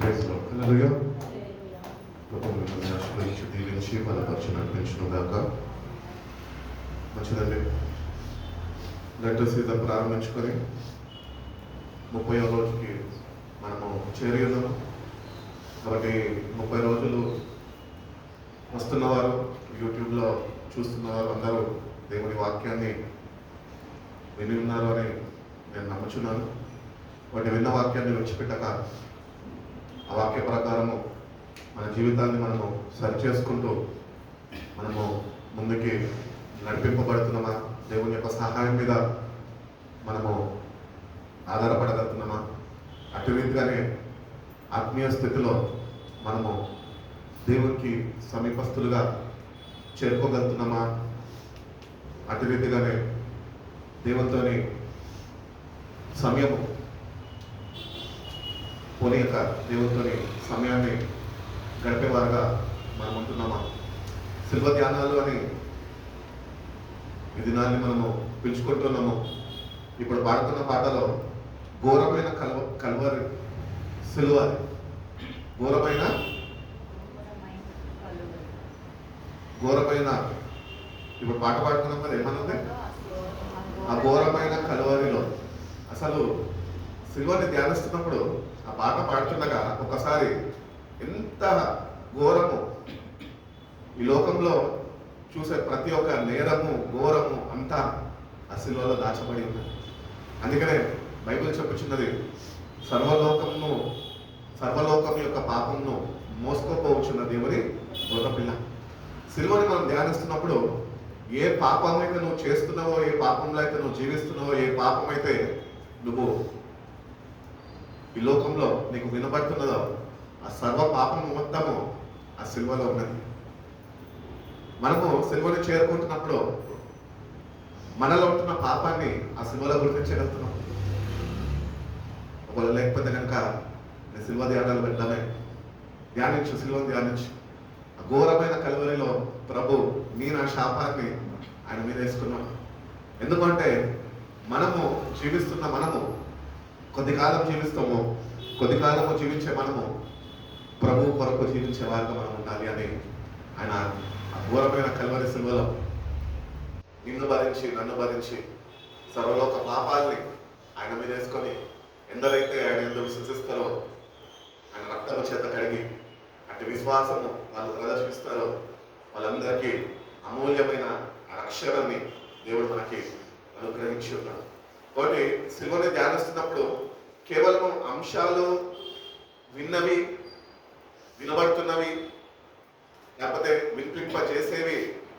హల్లెలూయా. ప్రభువు మిమ్మల్ని ఆశీర్వదించి దీవించి బలపరిచి నడిపించును గాక. మంచిదండి. లెట్ సీజన్ ప్రారంభించుకొని 30వ రోజుకి మనము చేరి ఉన్నాము. కాబట్టి 30 రోజులు వస్తున్నవారు, యూట్యూబ్లో చూస్తున్నవారు అందరూ దేవుని వాక్యాన్ని విని ఉన్నారు అని నేను నమ్ముచున్నాను. వాటి విన్న వాక్యాన్ని విడిచిపెట్టక ఆ వాక్య ప్రకారము మన జీవితాన్ని మనము సరిచేసుకుంటూ మనము ముందుకి నడిపింపబడుతున్నామా, దేవుని యొక్క సహాయం మీద మనము ఆధారపడగలుగుతున్నామా, అటు రీతిగానే ఆత్మీయ స్థితిలో మనము దేవునికి సమీపస్తులుగా చేరుకోగలుగుతున్నామా, అటు రీతిగానే దేవునితోని సమయము పోనీయక దేవునితోని సమయాన్ని గడిపేవారుగా మనం ఉంటున్నామా. శిల్వ ధ్యానాలు అని ఈ దినాన్ని మనము పిలుచుకుంటున్నాము. ఇప్పుడు పాడుతున్న పాటలో ఘోరమైన కల్వరి సిలువ, ఘోరమైన ఇప్పుడు పాట పాడుతున్నాం కదా, ఏమన్నది ఆ ఘోరమైన కల్వరిలో. అసలు సిలువని ధ్యానిస్తున్నప్పుడు ఆ పాట పాడుతుండగా ఒకసారి ఎంత ఘోరము ఈ లోకంలో చూసే ప్రతి ఒక్క నేరము, ఘోరము అంతా ఆ సిలువలో దాచబడి ఉంది. అందుకనే బైబిల్ చెప్పుచున్నది, సర్వలోకం యొక్క పాపంను మోసుకోపోవచ్చున్న దేవుని గొర్రెపిల్ల. సిలువని మనం ధ్యానిస్తున్నప్పుడు ఏ పాపం అయితే నువ్వు చేస్తున్నావో, ఏ పాపంలో అయితే నువ్వు జీవిస్తున్నావో, ఏ పాపం అయితే నువ్వు ఈ లోకంలో నీకు వినబడుతున్నదో ఆ సర్వ పాపం మొత్తము ఆ సిలువలో ఉన్నది. మనము సిలువని చేరుకుంటున్నప్పుడు మనలో ఉంటున్న పాపాన్ని ఆ సిలువలో గుర్తించగలుగుతున్నాం. ఒకవేళ లేకపోతే కనుక నేను సిలువ ధ్యానాలు పెట్టడమే, ధ్యానించు, సిలువను ధ్యానించు. ఆ ఘోరమైన కలువరిలో ప్రభు నీ నా శాపాన్ని ఆయన మీద వేసుకున్నాం. ఎందుకంటే మనము కొద్ది కాలం జీవిస్తాము, కొద్ది కాలము జీవించే మనము ప్రభు కొరకు జీవించే వారిగా మనం ఉండాలి అని ఆయన ఆ ఘోరమైన కల్వరి సిలువలో నిన్ను భరించి, నన్ను భరించి సర్వలోక పాపాల్ని ఆయన మీద వేసుకొని ఎందరైతే ఆయన ఎందుకు విశ్వసిస్తారో ఆయన రక్తము చేత కడిగి అటు విశ్వాసము వాళ్ళు ప్రదర్శిస్తారో వాళ్ళందరికీ అమూల్యమైన రక్షణని దేవుడు మనకి అనుగ్రహించి ఉన్నాడు. కాబట్టి సిలువని ధ్యానిస్తున్నప్పుడు కేవలం అంశాలు విన్నవి, వినబడుతున్నవి, లేకపోతే వినిపింప చేసేవి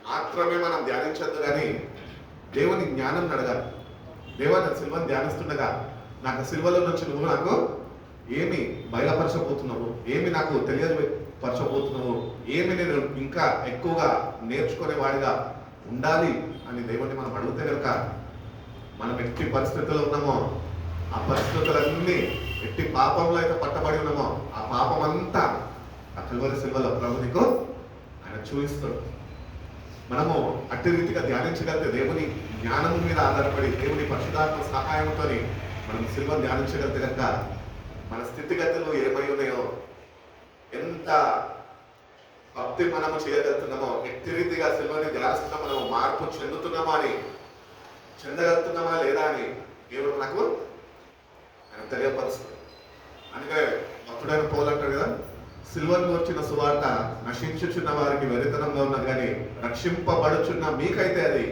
మాత్రమే మనం ధ్యానించద్దు, కానీ దేవుని జ్ఞానం అడగాలి. దేవుని సిలువని ధ్యానిస్తుండగా నాకు సిలువలో నుంచి నువ్వు నాకు ఏమి బయలుపరచబోతున్నావు, ఏమి నాకు తెలియపరచబోతున్నావు, ఏమి నేను ఇంకా ఎక్కువగా నేర్చుకునేవాడిగా ఉండాలి అని దేవుణ్ణి మనం అడిగితే కనుక మనం ఎట్టి పరిస్థితుల్లో ఉన్నామో ఆ పరిస్థితులన్నీ, ఎట్టి పాపంలో అయితే పట్టబడి ఉన్నామో ఆ పాపం అంతా ఆ కల్వరి సిలువలో ప్రభు నీకు ఆయన చూపిస్తాడు. మనము అట్టి రీతిగా ధ్యానించగలిగితే, దేవుని జ్ఞానం మీద ఆధారపడి దేవుని పరిశుద్ధాత్మ సహాయంతో మనం సిలువను ధ్యానించగలిగితే కనుక మన స్థితిగతులు ఏమై ఉన్నాయో, ఎంత భక్తి మనము చేయగలుగుతున్నామో, ఎట్టి రీతిగా సిలువని ధ్యానిస్తున్నా మనము మార్పు చెందగలుగుతున్నామా లేదా అని దేవుడు నాకు ఆయన తెలియపరుస్తుంది. అందుకే భక్తుడైన పౌలు అంటాడు కదా, సిలువను వచ్చిన సువార్త నశించుచున్న వారికి వెరితనంగా ఉన్నది, కానీ రక్షింపబడుచున్న మీకైతే అది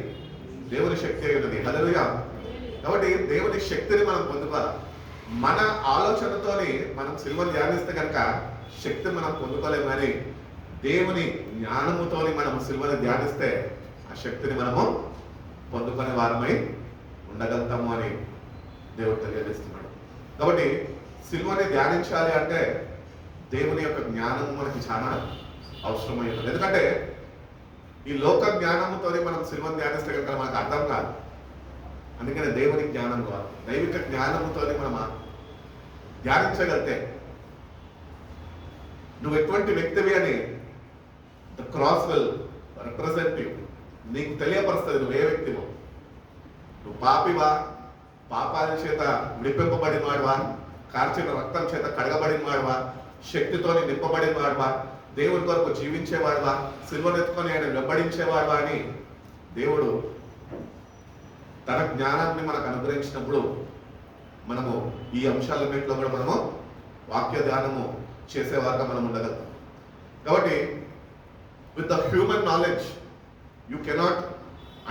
దేవుని శక్తి అయి ఉన్నది. హల్లెలూయా. కాబట్టి దేవుని శక్తిని మనం పొందుకోవాలి. మన ఆలోచనతోని మనం సిలువను ధ్యానిస్తే కనుక శక్తి మనం పొందుకోలేము, కానీ దేవుని జ్ఞానముతోని మనం సిలువను ధ్యానిస్తే ఆ శక్తిని మనము పొందుకునే వారమై ఉండగలుగుతాము అని దేవుడు తెలియజేస్తున్నాడు. కాబట్టి సిలువని ధ్యానించాలి అంటే దేవుని యొక్క జ్ఞానము మనకి చాలా అవసరమై ఉంటుంది. ఎందుకంటే ఈ లోక జ్ఞానముతో మనం సిలువను ధ్యానిస్తే కనుక మనకు అర్థం కాదు. అందుకనే దేవుని జ్ఞానం కాదు, దైవిక జ్ఞానముతో మనం ధ్యానించగలిగితే నువ్వు ఎటువంటి వ్యక్తివి అని the cross will represent you. నీకు తెలియపరుస్తుంది నువ్వు ఏ వ్యక్తివో. నువ్వు పాపివా, పాపాల చేత విడిపింపబడిన వాడువా, కార్చిన రక్తం చేత కడగబడిన వాడువా, శక్తితోని నింపబడిన వాడువా, దేవుడి కొరకు జీవించేవాడువా, సిల్వనెత్తుకొని ఆయన వెంబడించేవాడువా అని దేవుడు తన జ్ఞానాన్ని మనకు అనుగ్రహించినప్పుడు మనము ఈ అంశాలన్నింటిలో కూడా మనము వాక్య ధ్యానము చేసేవారుగా మనం ఉండగలుగుతాం. కాబట్టి with the human knowledge you cannot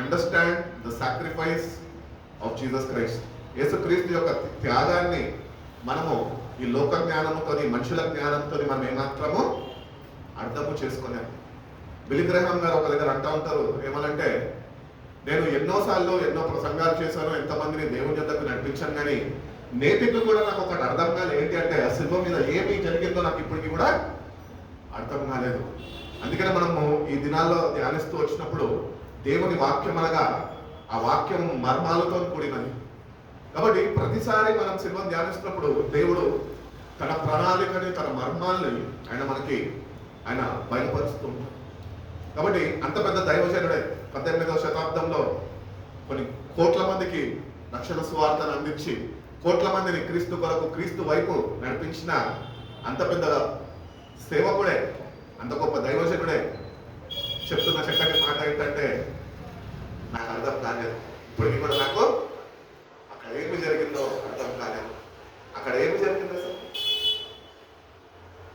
understand the sacrifice of Jesus Christ. యేసుక్రీస్తు యొక్క త్యాగాన్ని మనము ఈ లోక జ్ఞానంతో, మనుషుల జ్ఞానంతో మనం ఏమాత్రము అర్థము చేసుకోలేము. బిల్లీ గ్రహాం గారు ఒక దగ్గర అంటూ ఉంటారు, ఏమనంటే, నేను ఎన్నోసార్లు ఎన్నో ప్రసంగాలు చేశాను, ఎంతమందిని దేవుని యొద్దకు నడిపించాను, కానీ నేటికి కూడా నాకు ఒకటి అర్థం కాలేదు. ఏంటి అంటే, ఆ శిల్వ మీద ఏమి జరిగిందో నాకు ఇప్పటికీ కూడా అర్థం కాలేదు. అందుకనే మనము ఈ దినాల్లో ధ్యానిస్తూ వచ్చినప్పుడు దేవుని వాక్యం అనగా ఆ వాక్యం మర్మాలతో కూడినది. కాబట్టి ప్రతిసారి మనం శిల్వను ధ్యానిస్తున్నప్పుడు దేవుడు తన ప్రణాళికని, తన మర్మాల్ని ఆయన బయలుపరుస్తూ ఉంటాడు. కాబట్టి అంత పెద్ద దైవజనుడే 18వ శతాబ్దంలో కొన్ని కోట్ల మందికి రక్షణ సువార్తను అందించి కోట్ల మందిని క్రీస్తు కొరకు, క్రీస్తు వైపు నడిపించిన అంత పెద్ద సేవకుడే, అంత గొప్ప దైవజనుడే చెప్తున్న చక్కటి మాట ఏంటంటే, నాకు అర్థం కాలేదు, ఇప్పటికీ కూడా నాకు అక్కడ ఏమి జరిగిందో అర్థం కాలేదు. అక్కడ ఏమి జరిగిందో సార్,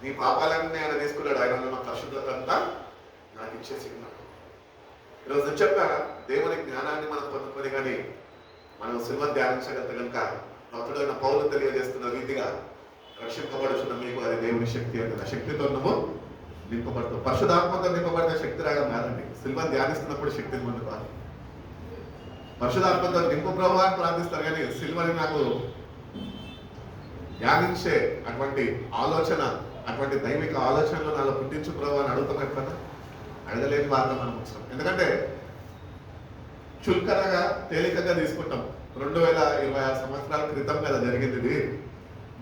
నీ పాపాలన్నీ ఆయన తీసుకున్నాడు, ఆయన ఉన్న పరిశుద్ధత అంతా నాకు ఇచ్చేసి ఉన్నాడు. ఈరోజు చెప్పారా, దేవుని జ్ఞానాన్ని మనం పొందుకొని కానీ మనం సిల్వను ధ్యానించగలిగితే కనుక భక్తుడైన పౌలు తెలియజేస్తున్న రీతిగా రక్షింపబడుచున్న మీకు అది దేవుని శక్తి అంటే, ఆ శక్తితో నువ్వు నింపబడతావు. పరిశుధాత్మతో నింపబడిన శక్తి రాగం కాదండి. సిల్వను ధ్యానిస్తున్నప్పుడు శక్తిని పొందుకోవాలి. పరిశుధాత్మతో నింపు ప్రభు అని ప్రార్థిస్తారు, కానీ సిల్వని నాకు ధ్యానించే అటువంటి ఆలోచన, అటువంటి దైవిక ఆలోచనలు నాలో పుట్టించు ప్రభు అని అడుగుతాం. ఎప్పుడన్నా అడగలేని వారిగా మనం వచ్చాం. ఎందుకంటే చుల్కనగా తేలికగా తీసుకుంటాం. 2026 సంవత్సరాల క్రితం కదా జరిగింది ఇది.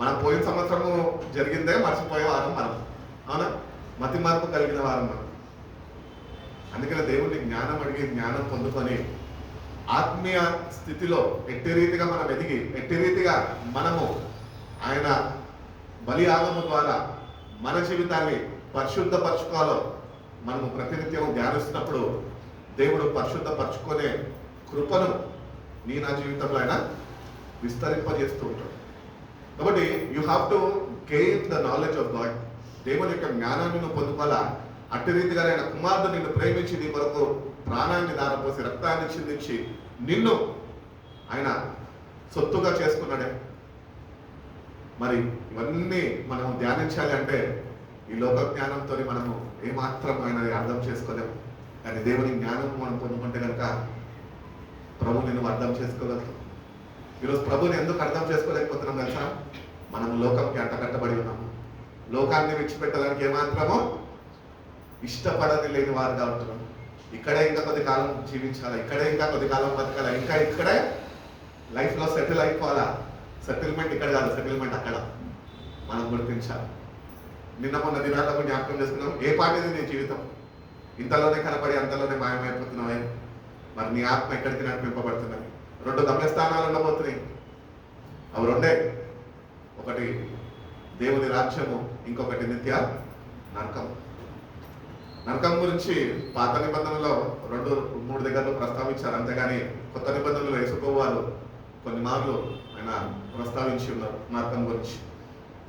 మనం పోయిన సంవత్సరము జరిగిందే మర్చిపోయే వారం మనం, అవునా? మతి మార్పు కలిగిన వారం మనం. అందుకనే దేవుడిని జ్ఞానం అడిగి జ్ఞానం పొందుకొని ఆత్మీయ స్థితిలో ఎట్టి రీతిగా మనం ఎదిగి, ఎట్టి రీతిగా మనము ఆయన బలియాగము ద్వారా మన జీవితాన్ని పరిశుద్ధపరచుకోవాలో మనము ప్రతినిత్యం ధ్యానిస్తున్నప్పుడు దేవుడు పరిశుద్ధపరచుకునే కృపను నా జీవితంలో ఆయన విస్తరింపజేస్తూ ఉంటాడు. కాబట్టి you have to gain the knowledge of God. దేవుని యొక్క జ్ఞానాన్ని నువ్వు పొందుకోవాలా. అట్టి రీతిగా ఆయన కుమారుడు నిన్ను ప్రేమించి నీ కొరకు ప్రాణాన్ని దారపోసి రక్తాన్ని చిందించి నిన్ను ఆయన సొత్తుగా చేసుకున్నాడే. మరి ఇవన్నీ మనం ధ్యానించాలి అంటే ఈ లోక జ్ఞానంతో మనము ఏమాత్రం ఆయన అర్థం చేసుకోలేము. కానీ దేవుని జ్ఞానం మనం పొందుకుంటే కనుక ప్రభు నిన్ను అర్థం చేసుకోగలరు. ఈరోజు ప్రభుని ఎందుకు అర్థం చేసుకోలేకపోతున్నాం తెలుసా? మనం లోకంకి అంటకట్టబడి ఉన్నాము. లోకాన్ని విడిచిపెట్టడానికి ఏమాత్రమో ఇష్టపడని లేని వారుగా ఉంటున్నాం. ఇక్కడే ఇంకా కొద్ది కాలం జీవించాలా, ఇక్కడే ఇంకా కొద్ది కాలం బతకాలా, ఇంకా ఇక్కడే లైఫ్లో సెటిల్ అయిపోవాలా. సెటిల్మెంట్ ఇక్కడ కాదు, సెటిల్మెంట్ అక్కడ మనం గుర్తించాలి. నిన్న మొన్న దినాలకు జ్ఞాపకం చేసుకున్నాం, ఏ పాటిది నీ జీవితం? ఇంతలోనే కనపడి అంతలోనే మాయమైపోతున్నావే. మరి నీ ఆత్మ ఎక్కడికి నడిపింపబడుతున్నది? 2 గమ్యస్థానాలు ఉండబోతున్నాయి. అవి రెండే, ఒకటి దేవుని రాజ్యము, ఇంకొకటి నిత్య నరకం. నరకం గురించి పాత నిబంధనలో 2-3 దగ్గరలో ప్రస్తావించారు, అంతేగాని కొత్త నిబంధనలు యేసుప్రభువు వారు కొన్ని మార్లు ఆయన ప్రస్తావించి ఉన్నారు నరకం గురించి.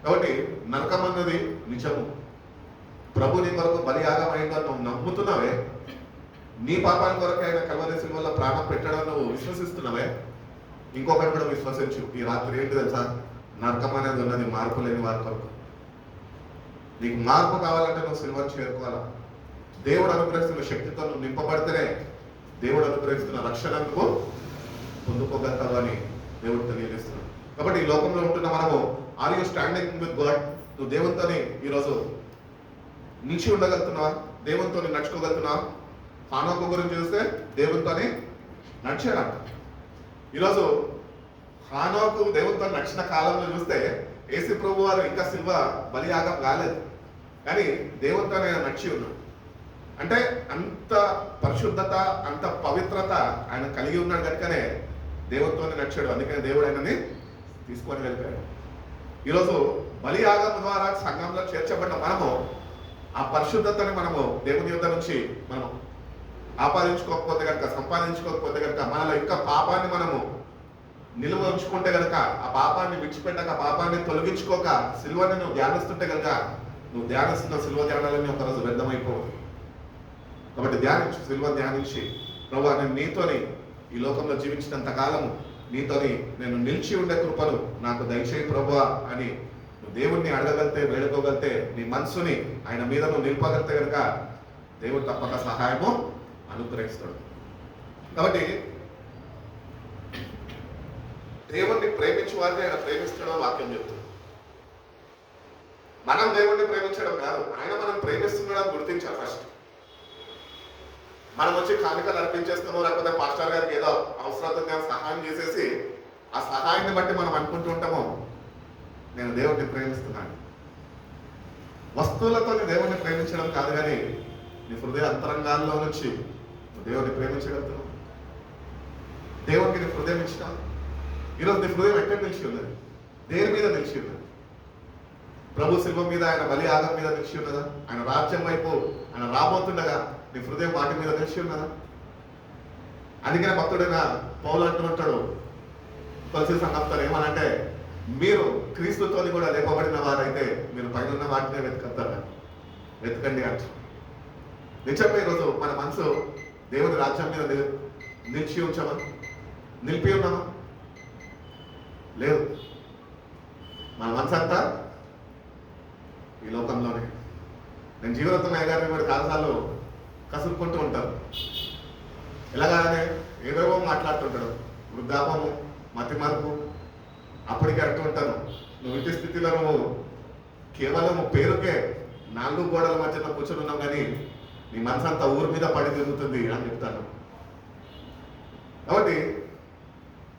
కాబట్టి నరకం అన్నది నిజము. ప్రభు నీ కొరకు బలియాగం అయిందని నువ్వు నమ్ముతున్నావే, నీ పాపాల కొరకు ఆయన కల్వరి సిలువలో ప్రాణం పెట్టడం నువ్వు విశ్వసిస్తున్నావే, ఇంకొకటి కూడా విశ్వసించు. ఈ రాత్రి ఏంటి తెలుసా? నరకం అనేది ఉన్నది మార్పు లేని వారి కొరకు. నీకు మార్పు కావాలంటే నువ్వు సిలువను చేరుకోవాలా. దేవుడు అనుగ్రహిస్తున్న శక్తితో నువ్వు నింపబడితేనే దేవుడు అనుగ్రహిస్తున్న రక్షణకు పొందుకోగలుగుతావు అని దేవుడు తెలియజేస్తున్నాడు. కాబట్టి ఈ లోకంలో ఉంటున్న మనము, are you standing with God? నువ్వు దేవునితోని ఈరోజు నిలిచి ఉండగలుగుతున్నావా? దేవునితోని నడుచుకోగలుగుతున్నావా? హానోకు గురించి చూస్తే దేవునితోని నడిచాడంట. ఈరోజు హానోకు దేవునితో నడిచిన కాలంలో చూస్తే యేసు ప్రభు వారు ఇంకా సిల్వ బలియాగం కాలేదు, కానీ దేవునితోనే నడిచి ఉన్నాడు. అంటే అంత పరిశుద్ధత, అంత పవిత్రత ఆయన కలిగి ఉన్నాడు కనుకనే దేవునితోనే నడిచాడు. అందుకని దేవుడు ఆయనని తీసుకొని వెళ్ళిపోయాడు. ఈరోజు బలియాగం ద్వారా సంఘంలో చేర్చబడిన మనము ఆ పరిశుద్ధతని మనము దేవుని యొద్ద నుంచి మనము ఆపాదించుకోకపోతే కనుక, సంపాదించుకోకపోతే కనుక, మనలో ఇంకా పాపాన్ని మనము నిలువ ఉంచుకుంటే కనుక, ఆ పాపాన్ని విడిచిపెట్టక, ఆ పాపాన్ని తొలగించుకోక, సిలువని నువ్వు ధ్యానిస్తుంటే కనుక, నువ్వు ధ్యానిస్తున్న సిలువ ధ్యానాలన్నీ ఒకరోజు వ్యర్థమైపోవు. కాబట్టి ధ్యానించు, సిలువ ధ్యానించి, ప్రభువా నేను నీతోని ఈ లోకంలో జీవించినంత కాలము నీతోని నేను నిలిచి ఉండే కృపను నాకు దయచేయి ప్రభువా అని నువ్వు దేవుణ్ణి అడగగలితే, వేడుకోగలితే, నీ మనసుని ఆయన మీద నువ్వు నిలపగలితే కనుక దేవుడు తప్పక సహాయము అనుగ్రహిస్తాడు. కాబట్టి దేవుణ్ణి ప్రేమించే వారిని ఆయన ప్రేమిస్తాడో వాక్యం చెప్తుంది. మనం దేవుణ్ణి ప్రేమించడం కాదు, ఆయన మనం ప్రేమిస్తున్నాడని గుర్తించాలి. ఫస్ట్ మనం వచ్చి కానుకలు అర్పించేస్తామో, లేకపోతే పాస్టర్ గారికి ఏదో అవసరం సహాయం చేసేసి ఆ సహాయాన్ని బట్టి మనం అనుకుంటూ ఉంటామో నేను దేవుణ్ణి ప్రేమిస్తున్నాను. వస్తువులతో దేవుణ్ణి ప్రేమించడం కాదు, కానీ నీ హృదయ అంతరంగాల్లో నుంచి దేవుణ్ణి ప్రేమించగలుగుతున్నావు. దేవునికి నీ హృదయం ఇచ్చినా ఈరోజు నీ హృదయం ఎక్కడ నిలిచి ఉన్నది? దేని మీద నిలిచి ఉన్నది? ప్రభు శిల్వం మీద, ఆయన బలి యాగం మీద నిలిచి ఉన్నదా? ఆయన రాజ్యం వైపు ఆయన రాబోతుండగా నీ హృదయం వాటి మీద నిలిచి ఉన్నదా? అందుకనే భక్తుడైన పౌలు అంటుంటాడు కొలసీ సంఘంతో ఏమనంటే, మీరు క్రీస్తుతోని కూడా లేపబడిన వారైతే మీరు పైన ఉన్న వాటినే వెతకండి అంట. నిజంగా ఈరోజు మన మనసు దేవుని రాజ్యం మీద నిలిచి ఉంచామా? నిలిపి ఉన్నామా? లేదు. మన మనసు అంతా ఈ లోకంలోనే. నేను జీవనత్వం అయ్యగారిని కూడా చాలాసార్లు కసురుకుంటూ ఉంటాను. ఎలాగానే ఏవేవో మాట్లాడుతుంటాడు, వృద్ధాపము, మతి మార్పు. అప్పటికే అంటూ ఉంటాను, నువ్వు ఇంటి స్థితిలో నువ్వు కేవలం పేరుకే 4 గోడల మధ్యలో కూర్చొని ఉన్నావు, కానీ నీ మనసు అంతా ఊరి మీద పడి తిరుగుతుంది అని చెప్తాను. కాబట్టి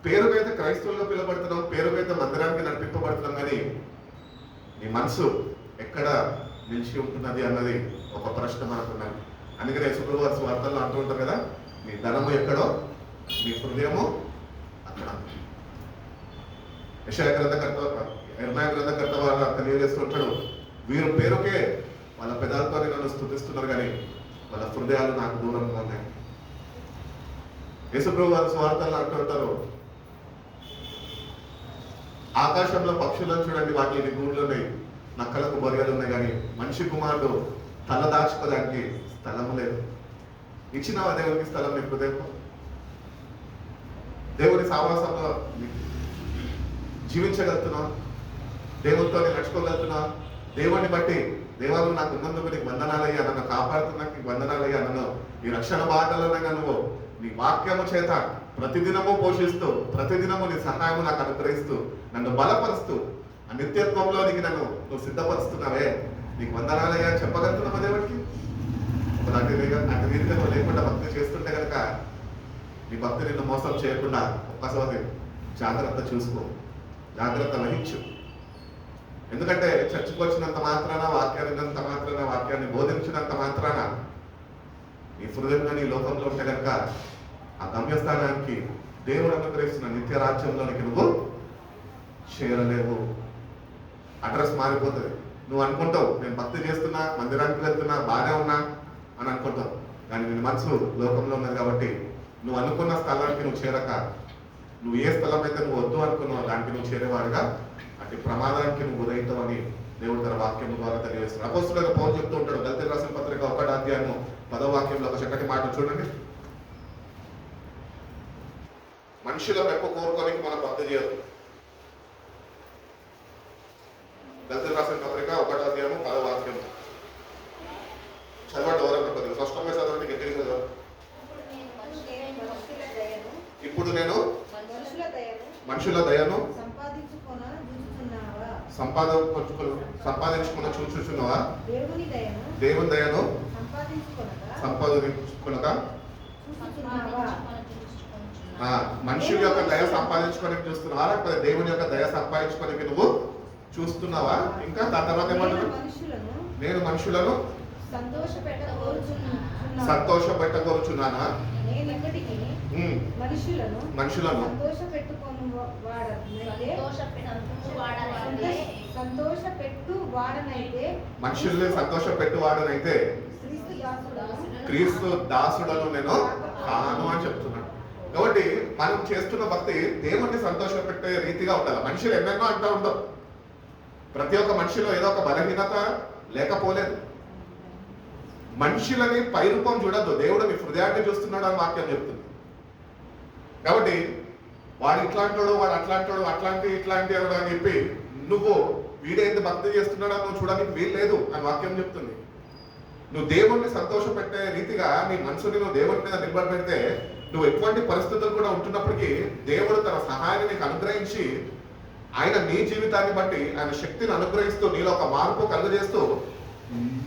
పేరుకైతే క్రైస్తవులుగా పిలువబడుతున్నాం, పేరుకైతే మందిరానికి నడిపింపబడుతున్నాం, కానీ నీ మనసు ఎక్కడ నిలిచి ఉంటున్నది అన్నది ఒక ప్రశ్న మనకున్నది. అందుకనే యేసుప్రభువు వార్తల్లో అంటూ ఉంటారు కదా, నీ ధనము ఎక్కడో నీ హృదయము అక్కడ. యెషయా గ్రంథకర్త వారు తెలియజేస్తుంటాడు, వీరు పేరుకే వాళ్ళ పెదాలతో నన్ను స్తుతిస్తున్నారు, కానీ వాళ్ళ హృదయాలు నాకు దూరంగా ఉన్నాయి. యేసుప్రభువు వారు స్వార్థాలు అంటుంటారు, ఆకాశంలో పక్షులను చూడండి, వాటికి గూళ్ళు ఉన్నాయి, నక్కలకు బొరియలు ఉన్నాయి, కానీ మనిషి కుమారుడు తల దాచుకోవడానికి స్థలము లేదు. ఇచ్చినావా దేవునికి స్థలం నీ హృదయం? దేవుని సావాసంలో జీవించగలుగుతున్నా? దేవునితో నడుచుకోగలుగుతున్నా? దేవుడిని బట్టి దేవాలు నాకు ఉన్నందుకు నీకు వందనాలయ్యా, నన్ను కాపాడుతున్నా నీకు వందనాలయ్యా, నన్ను ఈ రక్షణ బాటలోనగా నువ్వు నీ వాక్యము చేత ప్రతిదినము పోషిస్తూ, ప్రతిదినము నీ సహాయము నాకు అనుగ్రహిస్తూ, నన్ను బలపరుస్తూ, ఆ నిత్యత్వంలో నీకు నన్ను నువ్వు సిద్ధపరుస్తున్నావే, నీకు వందనాలయ్యా చెప్పగలుగుతున్నావా దేవుడికి? అటు రీతిగా నువ్వు లేకుండా భక్తి చేస్తుంటే కనుక నీ భక్తి నిన్ను మోసం చేయకుండా ఒక్కసారి జాగ్రత్త చూసుకో, జాగ్రత్త వహించు. ఎందుకంటే చర్చకు వచ్చినంత మాత్రాన, వాక్యాన్ని విన్నంత మాత్రాన, వాక్యాన్ని బోధించినంత మాత్రాన నీ హృదయంగా నీ లోకంలో ఉంటే కనుక ఆ గమ్యస్థానానికి దేవుడు అనుగ్రహిస్తున్న నిత్య రాజ్యంలోనికి నువ్వు చేరలేవు. అడ్రస్ మారిపోతుంది. నువ్వు అనుకుంటావు నేను భక్తి చేస్తున్నా, మందిరానికి వెళ్తున్నా, బాగానే ఉన్నా అని అనుకుంటావు, కానీ నీ మనసు లోకంలో ఉన్నది. కాబట్టి నువ్వు అనుకున్న స్థలానికి నువ్వు చేరక, నువ్వు ఏ స్థలం అయితే నువ్వు వద్దు అనుకున్నావు దానికి నువ్వు చేరేవాడుగా అటు ప్రమాదానికి నువ్వు ఉదయితావు అని దేవుడు తన వాక్యం ద్వారా తెలియజేస్తున్నాడు. అపోస్తలుడైన పౌలు చెప్తూ ఉంటాడు, గలతీయులకు రాసిన పత్రిక 1వ అధ్యాయము 10వ వాక్యంలో ఒక చక్కటి మాట చూడండి. మనుషుల మెప్పు కోరుకోనికి మనం భక్తి చేయదు. గలతీయులకు రాసిన పత్రిక 1వ అధ్యాయము 10వ వాక్యం చదవండి. ఎవరైనా కొద్దిగా స్పష్టంగా చదవండి, గట్టిగా చదవండి. ఇప్పుడు నేను మనుషుల దయను సంపాదించుకున్న చూచుచున్నావా? దేవుని దయను సంపాదించుకునక మనుషుల యొక్క దయ సంపాదించుకోనికి చూస్తున్నావా, లేకపోతే దేవుని యొక్క దయ సంపాదించుకోనికి నువ్వు చూస్తున్నావా? ఇంకా దాని తర్వాత ఏమంటారు? నేను మనుషులను సంతోషపెట్టగోరుచున్నానా? నేను ఇప్పటికీ మనుషులను సంతోషపెట్టువాడనైతే మనుషుల్ని సంతోషపెట్టువాడనైతే క్రీస్తు దాసుడను నేను కాను అని చెప్తున్నాను. కాబట్టి మనం చేస్తున్న భక్తి దేవుణ్ణి సంతోషపెట్టే రీతిగా ఉండాలి. మనుషులు ఎన్నెన్నో అంటూ ఉండవు. ప్రతి ఒక్క మనిషిలో ఏదో ఒక బలహీనత లేకపోలేదు. మనుషులని పైరూపం చూడద్దు, దేవుడు నీ హృదయాన్ని చూస్తున్నాడు అని వాక్యం చెప్తుంది. కాబట్టి వాడు ఇట్లాంటాడు, వాడు అట్లాంటాడు, ఇట్లాంటి అని చెప్పి నువ్వు వీడేంటి భక్తి చేస్తున్నాడు అని నువ్వు చూడడానికి వీలు లేదు అని వాక్యం చెప్తుంది. నువ్వు దేవుణ్ణి సంతోషపెట్టే రీతిగా నీ మనసుని నువ్వు దేవుడి మీద నిలబెడితే నువ్వు ఎటువంటి పరిస్థితులు కూడా ఉంటున్నప్పటికీ దేవుడు తన సహాయాన్ని నీకు అనుగ్రహించి ఆయన నీ జీవితాన్ని బట్టి ఆయన శక్తిని అనుగ్రహిస్తూ నీలో ఒక మార్పు కలుగజేస్తూ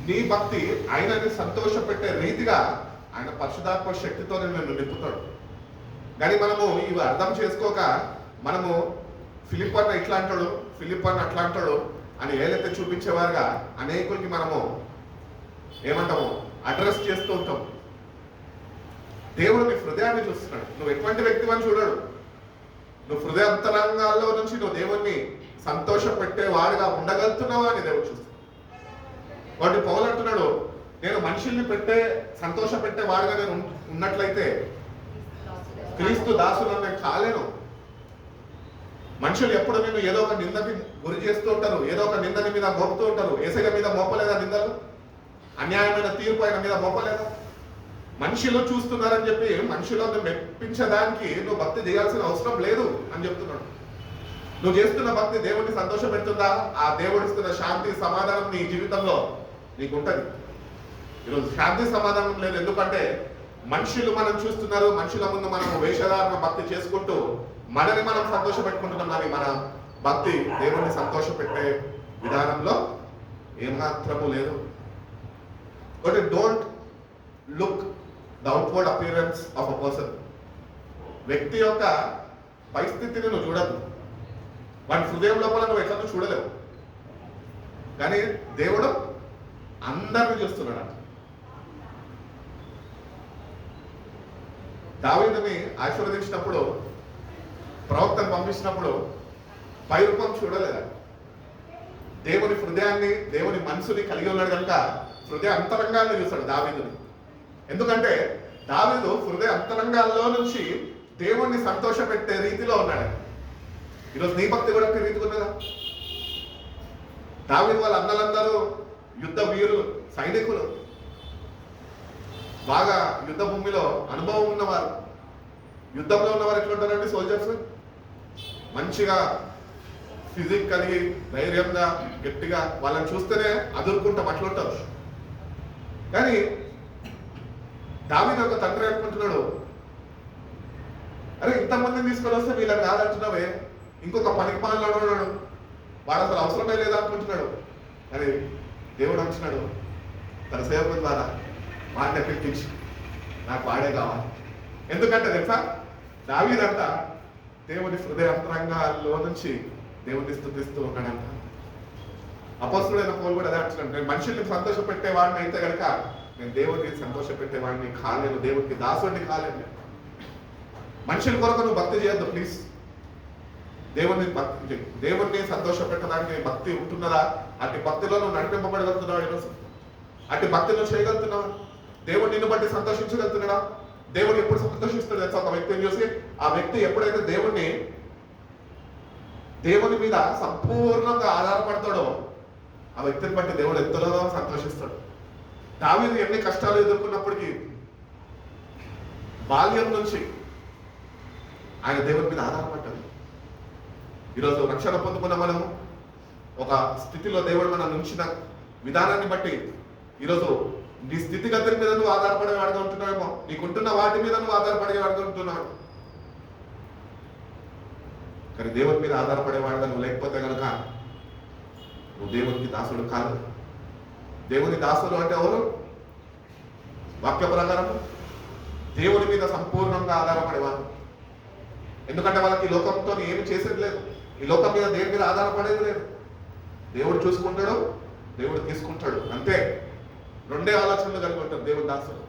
నీ భక్తి ఆయనని సంతోషపెట్టే రీతిగా ఆయన పరిశుధాత్మ శక్తితో నిన్ను నింపుతాడు. కానీ మనము ఇవి అర్థం చేసుకోక మనము ఫిలిప్ అన్న ఇట్లా అంటాడు, ఫిలిప్ అన్న అట్లా అంటాడు అని ఏదైతే చూపించేవారుగా అనేకులకి మనము ఏమంటాము అడ్రస్ చేస్తూ ఉంటాం. దేవుడు నీ హృదయాన్ని చూస్తున్నాడు. నువ్వు ఎటువంటి వ్యక్తివని చూడడు. నువ్వు హృదయాంతరంగాల్లో నుంచి నువ్వు దేవుణ్ణి సంతోషపెట్టేవాడుగా ఉండగలుగుతున్నావా అని దేవుడు చూస్తున్నాడు. వాటి పౌలు అంటున్నాడు, నేను మనుషుల్ని సంతోషపెట్టేవాడుగా నేను ఉన్నట్లయితే క్రీస్తు దాసులను నేను కాలేను. మనుషులు ఎప్పుడు నేను ఏదో ఒక నిందకి గురి చేస్తూ ఉంటారు, ఏదో ఒక నిందని మీద మోపుతూ ఉంటారు. ఏసయ్య మీద మోపలేదా నిందలు? అన్యాయమైన తీర్పు ఆయన మీద మోపలేదా? మనుషులు చూస్తున్నారని చెప్పి మనుషులను మెప్పించడానికి నువ్వు భక్తి చేయాల్సిన అవసరం లేదు అని చెప్తున్నాడు. నువ్వు చేస్తున్న భక్తి దేవుడిని సంతోష పెడుతుందా? ఆ దేవుడిస్తున్న శాంతి సమాధానం నీ జీవితంలో నీకు ఉంటుంది. ఈరోజు శాంతి సమాధానం లేదు. ఎందుకంటే మనుషులు మనం చూస్తున్నారు, మనుషుల ముందు మనం వేషధారణ భక్తి చేసుకుంటూ మనని మనం సంతోష పెట్టుకుంటున్నాం. కానీ మన భక్తి దేవుడిని సంతోష పెట్టే విధానంలో ఏమాత్రము లేదు. But don't look the outward appearance of a person. వ్యక్తి యొక్క పరిస్థితిని నువ్వు చూడద్దు. వాడి హృదయం లోపల నువ్వు ఎట్లా చూడలేవు. కానీ దేవుడు అందరిని చూస్తున్నాడు. దావీదుని ఆశీర్వదించినప్పుడు, ప్రవక్తను పంపించినప్పుడు పైరూపం చూడలేదు. దేవుని హృదయాన్ని, దేవుని మనసుని కలిగి ఉన్నాడు కనుక హృదయ అంతరంగాల్లో చూస్తాడు దావీదుని. ఎందుకంటే దావీదు హృదయ అంతరంగాల్లో నుంచి దేవుణ్ణి సంతోషపెట్టే రీతిలో ఉన్నాడు. ఈరోజు నీ భక్తి కూడా ఒక రీతిగా ఉన్నదా? దావీదు వాళ్ళ అన్నలందరూ యుద్ధ వీరులు, సైనికులు, బాగా యుద్ధ భూమిలో అనుభవం ఉన్నవారు. యుద్ధంలో ఉన్నవారు ఎట్లుంటారండి? సోల్జర్స్ మంచిగా ఫిజిక్ కలిగి ధైర్యంగా గట్టిగా వాళ్ళని చూస్తేనే అదురుకుంటాం, అట్లుంటారు. కానీ దావీదు ఒక తండ్రి అనుకుంటున్నాడు, అరే ఇంతమందిని తీసుకొని వస్తే వీళ్ళని కాదంటున్నావే, ఇంకొక పనికి పనులు ఉన్నాడు, వాడు అసలు అవసరమే లేదనుకుంటున్నాడు. కానీ దేవుడు అంటున్నాడు తన సేవకుల ద్వారా వాడిని పిలిపించి నాకు వాడే కావాలి. ఎందుకంటే తెలుసా, దావీదంట దేవుని హృదయ అంతరంగాల్లో నుంచి దేవుడిని స్తుతిస్తూ ఉన్నాడంట. అపొస్తలుడైన పౌలు కూడా అదే అంటున్నాడు, నేను మనుషుల్ని సంతోషపెట్టేవాడిని అయితే కనుక నేను దేవుడిని సంతోషపెట్టేవాడిని కాలేను, దేవుడికి దాసుడిని కాలేను. మనుషుల కొరకు నువ్వు భక్తి చేయొద్దు ప్లీజ్. దేవుడిని సంతోషపెట్టడానికి భక్తి ఉంటున్నదా? అటు భక్తిలో నువ్వు నడిపింపబడగలుగుతున్నావు. ఈరోజు అటు భక్తి నువ్వు చేయగలుగుతున్నావు. దేవుడు నిన్ను బట్టి సంతోషించగలుగుతున్నాడా? దేవుడు ఎప్పుడు సంతోషిస్తాడు తెలుసా? ఒక వ్యక్తిని చూసి ఆ వ్యక్తి ఎప్పుడైతే దేవుని మీద సంపూర్ణంగా ఆధారపడతాడో ఆ వ్యక్తిని బట్టి దేవుడు ఎంతలో సంతోషిస్తాడు. దావీదు ఎన్ని కష్టాలు ఎదుర్కొన్నప్పటికీ బాల్యం నుంచి ఆయన దేవుని మీద ఆధారపడ్డాడు. ఈరోజు రక్షణ పొందుకున్న మనము ఒక స్థితిలో దేవుడు మనం ఉంచిన విధానాన్ని బట్టి ఈరోజు నీ స్థితిగతుల మీద నువ్వు ఆధారపడేవాడుగా ఉంటున్నావేమో, నీకుంటున్న వాటి మీద నువ్వు ఆధారపడేవాడుగా ఉంటున్నావు. కానీ దేవుని మీద ఆధారపడేవాడుగా నువ్వు లేకపోతే కనుక నువ్వు దేవునికి దాసుడు కాదు. దేవుని దాసుడు అంటే ఎవరు? వాక్య ప్రకారం దేవుని మీద సంపూర్ణంగా ఆధారపడేవారు. ఎందుకంటే వాళ్ళకి ఈ లోకంతో ఏమి చేసేది లేదు, ఈ లోకం మీద దేని మీద ఆధారపడేది లేదు. దేవుడు చూసుకుంటాడు, దేవుడు తీసుకుంటాడు, అంతే. రెండే ఆలోచనలు కలిగి ఉంటారు దేవుని దాసుడు.